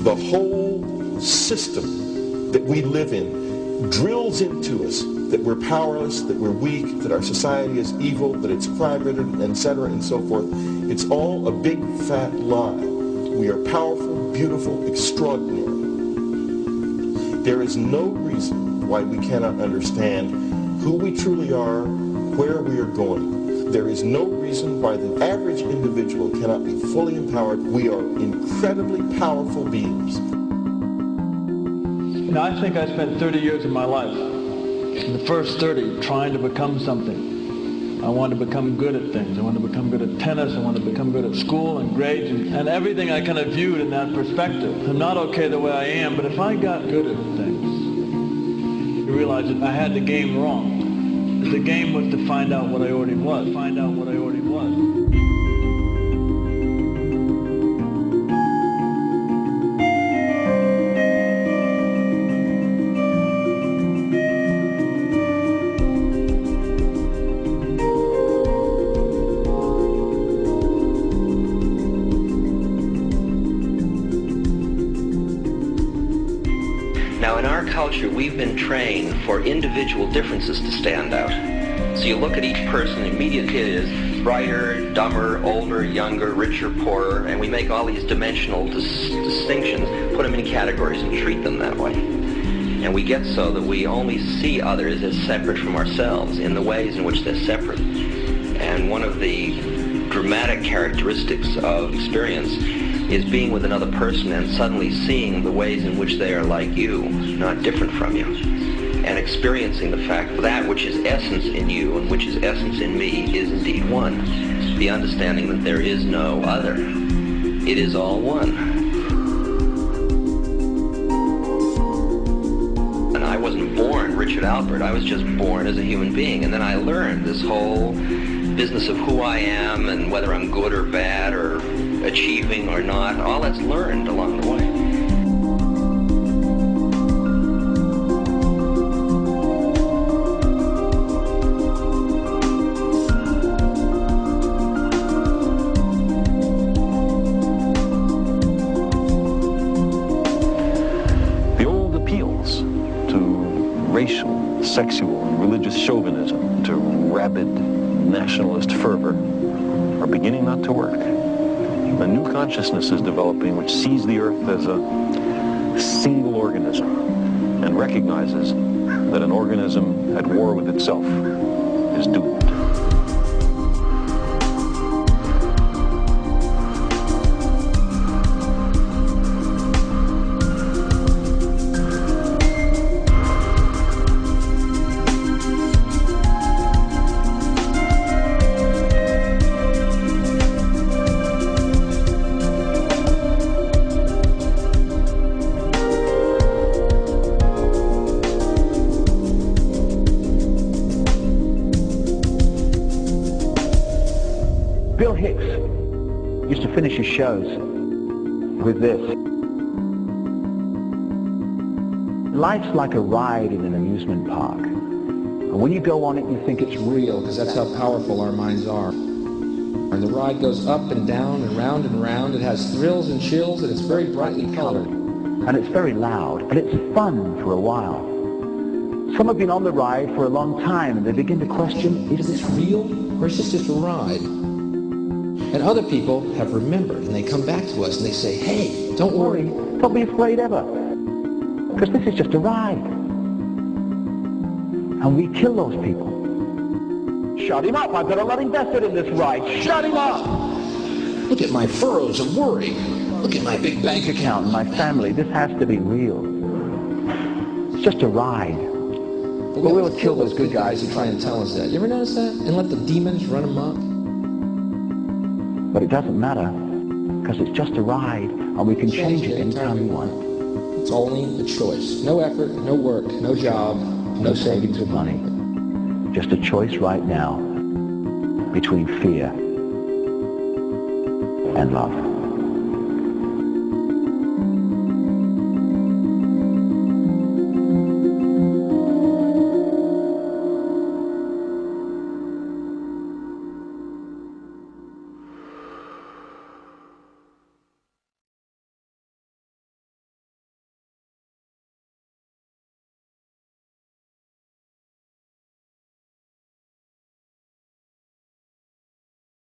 The whole system that we live in drills into us that we're powerless, that we're weak, that our society is evil, that it's crime-ridden, etc., and so forth. It's all a big fat lie. We are powerful, beautiful, extraordinary. There is no reason why we cannot understand who we truly are, where we are going. There is no reason why the average individual cannot be fully empowered. We are incredibly powerful beings. You know, I think I spent 30 years of my life, in the first 30, trying to become something. I wanted to become good at things. I wanted to become good at tennis. I wanted to become good at school and grades and everything I kind of viewed in that perspective. I'm not okay the way I am, but if I got good at things, you realize that I had the game wrong. The game was to find out what I already was. Find out what I already was. Now, in our culture, we've been trained for individual differences to stand out. So you look at each person, immediately it is brighter, dumber, older, younger, richer, poorer, and we make all these dimensional distinctions, put them in categories and treat them that way. And we get so that we only see others as separate from ourselves in the ways in which they're separate. And one of the dramatic characteristics of experience is being with another person and suddenly seeing the ways in which they are like you, not different from you, and experiencing the fact that that which is essence in you and which is essence in me is indeed one. The understanding that there is no other. It is all one. And I wasn't born Richard Albert, I was just born as a human being, and then I learned this whole business of who I am and whether I'm good or bad or achieving or not. All that's learned along the way. The old appeals to racial, sexual, and religious chauvinism, to rabid nationalist fervor, are beginning not to work. A new consciousness is developing which sees the earth as a single organism and recognizes that an organism at war with itself is doomed. Bill Hicks used to finish his shows with this. Life's like a ride in an amusement park. And when you go on it, you think it's real, because that's how powerful our minds are. And the ride goes up and down and round and round. It has thrills and chills, and it's very brightly colored. and it's very loud, and it's fun for a while. Some have been on the ride for a long time, and they begin to question, is this real, or is this just a ride? And other people have remembered, and they come back to us and they say, hey, don't worry. Don't be afraid ever, because this is just a ride. And we kill those people. Shut him up. I've got a lot invested in this ride. Shut him up. Look at my furrows of worry. Look at my big bank account. My family. This has to be real. It's just a ride. But we'll kill those good guys who try and tell us that. You ever notice that? And let the demons run amok? But it doesn't matter, because it's just a ride, and we can change it anytime we want. It's only a choice. No effort, no work, no job, no savings of money. Just a choice right now between fear and love.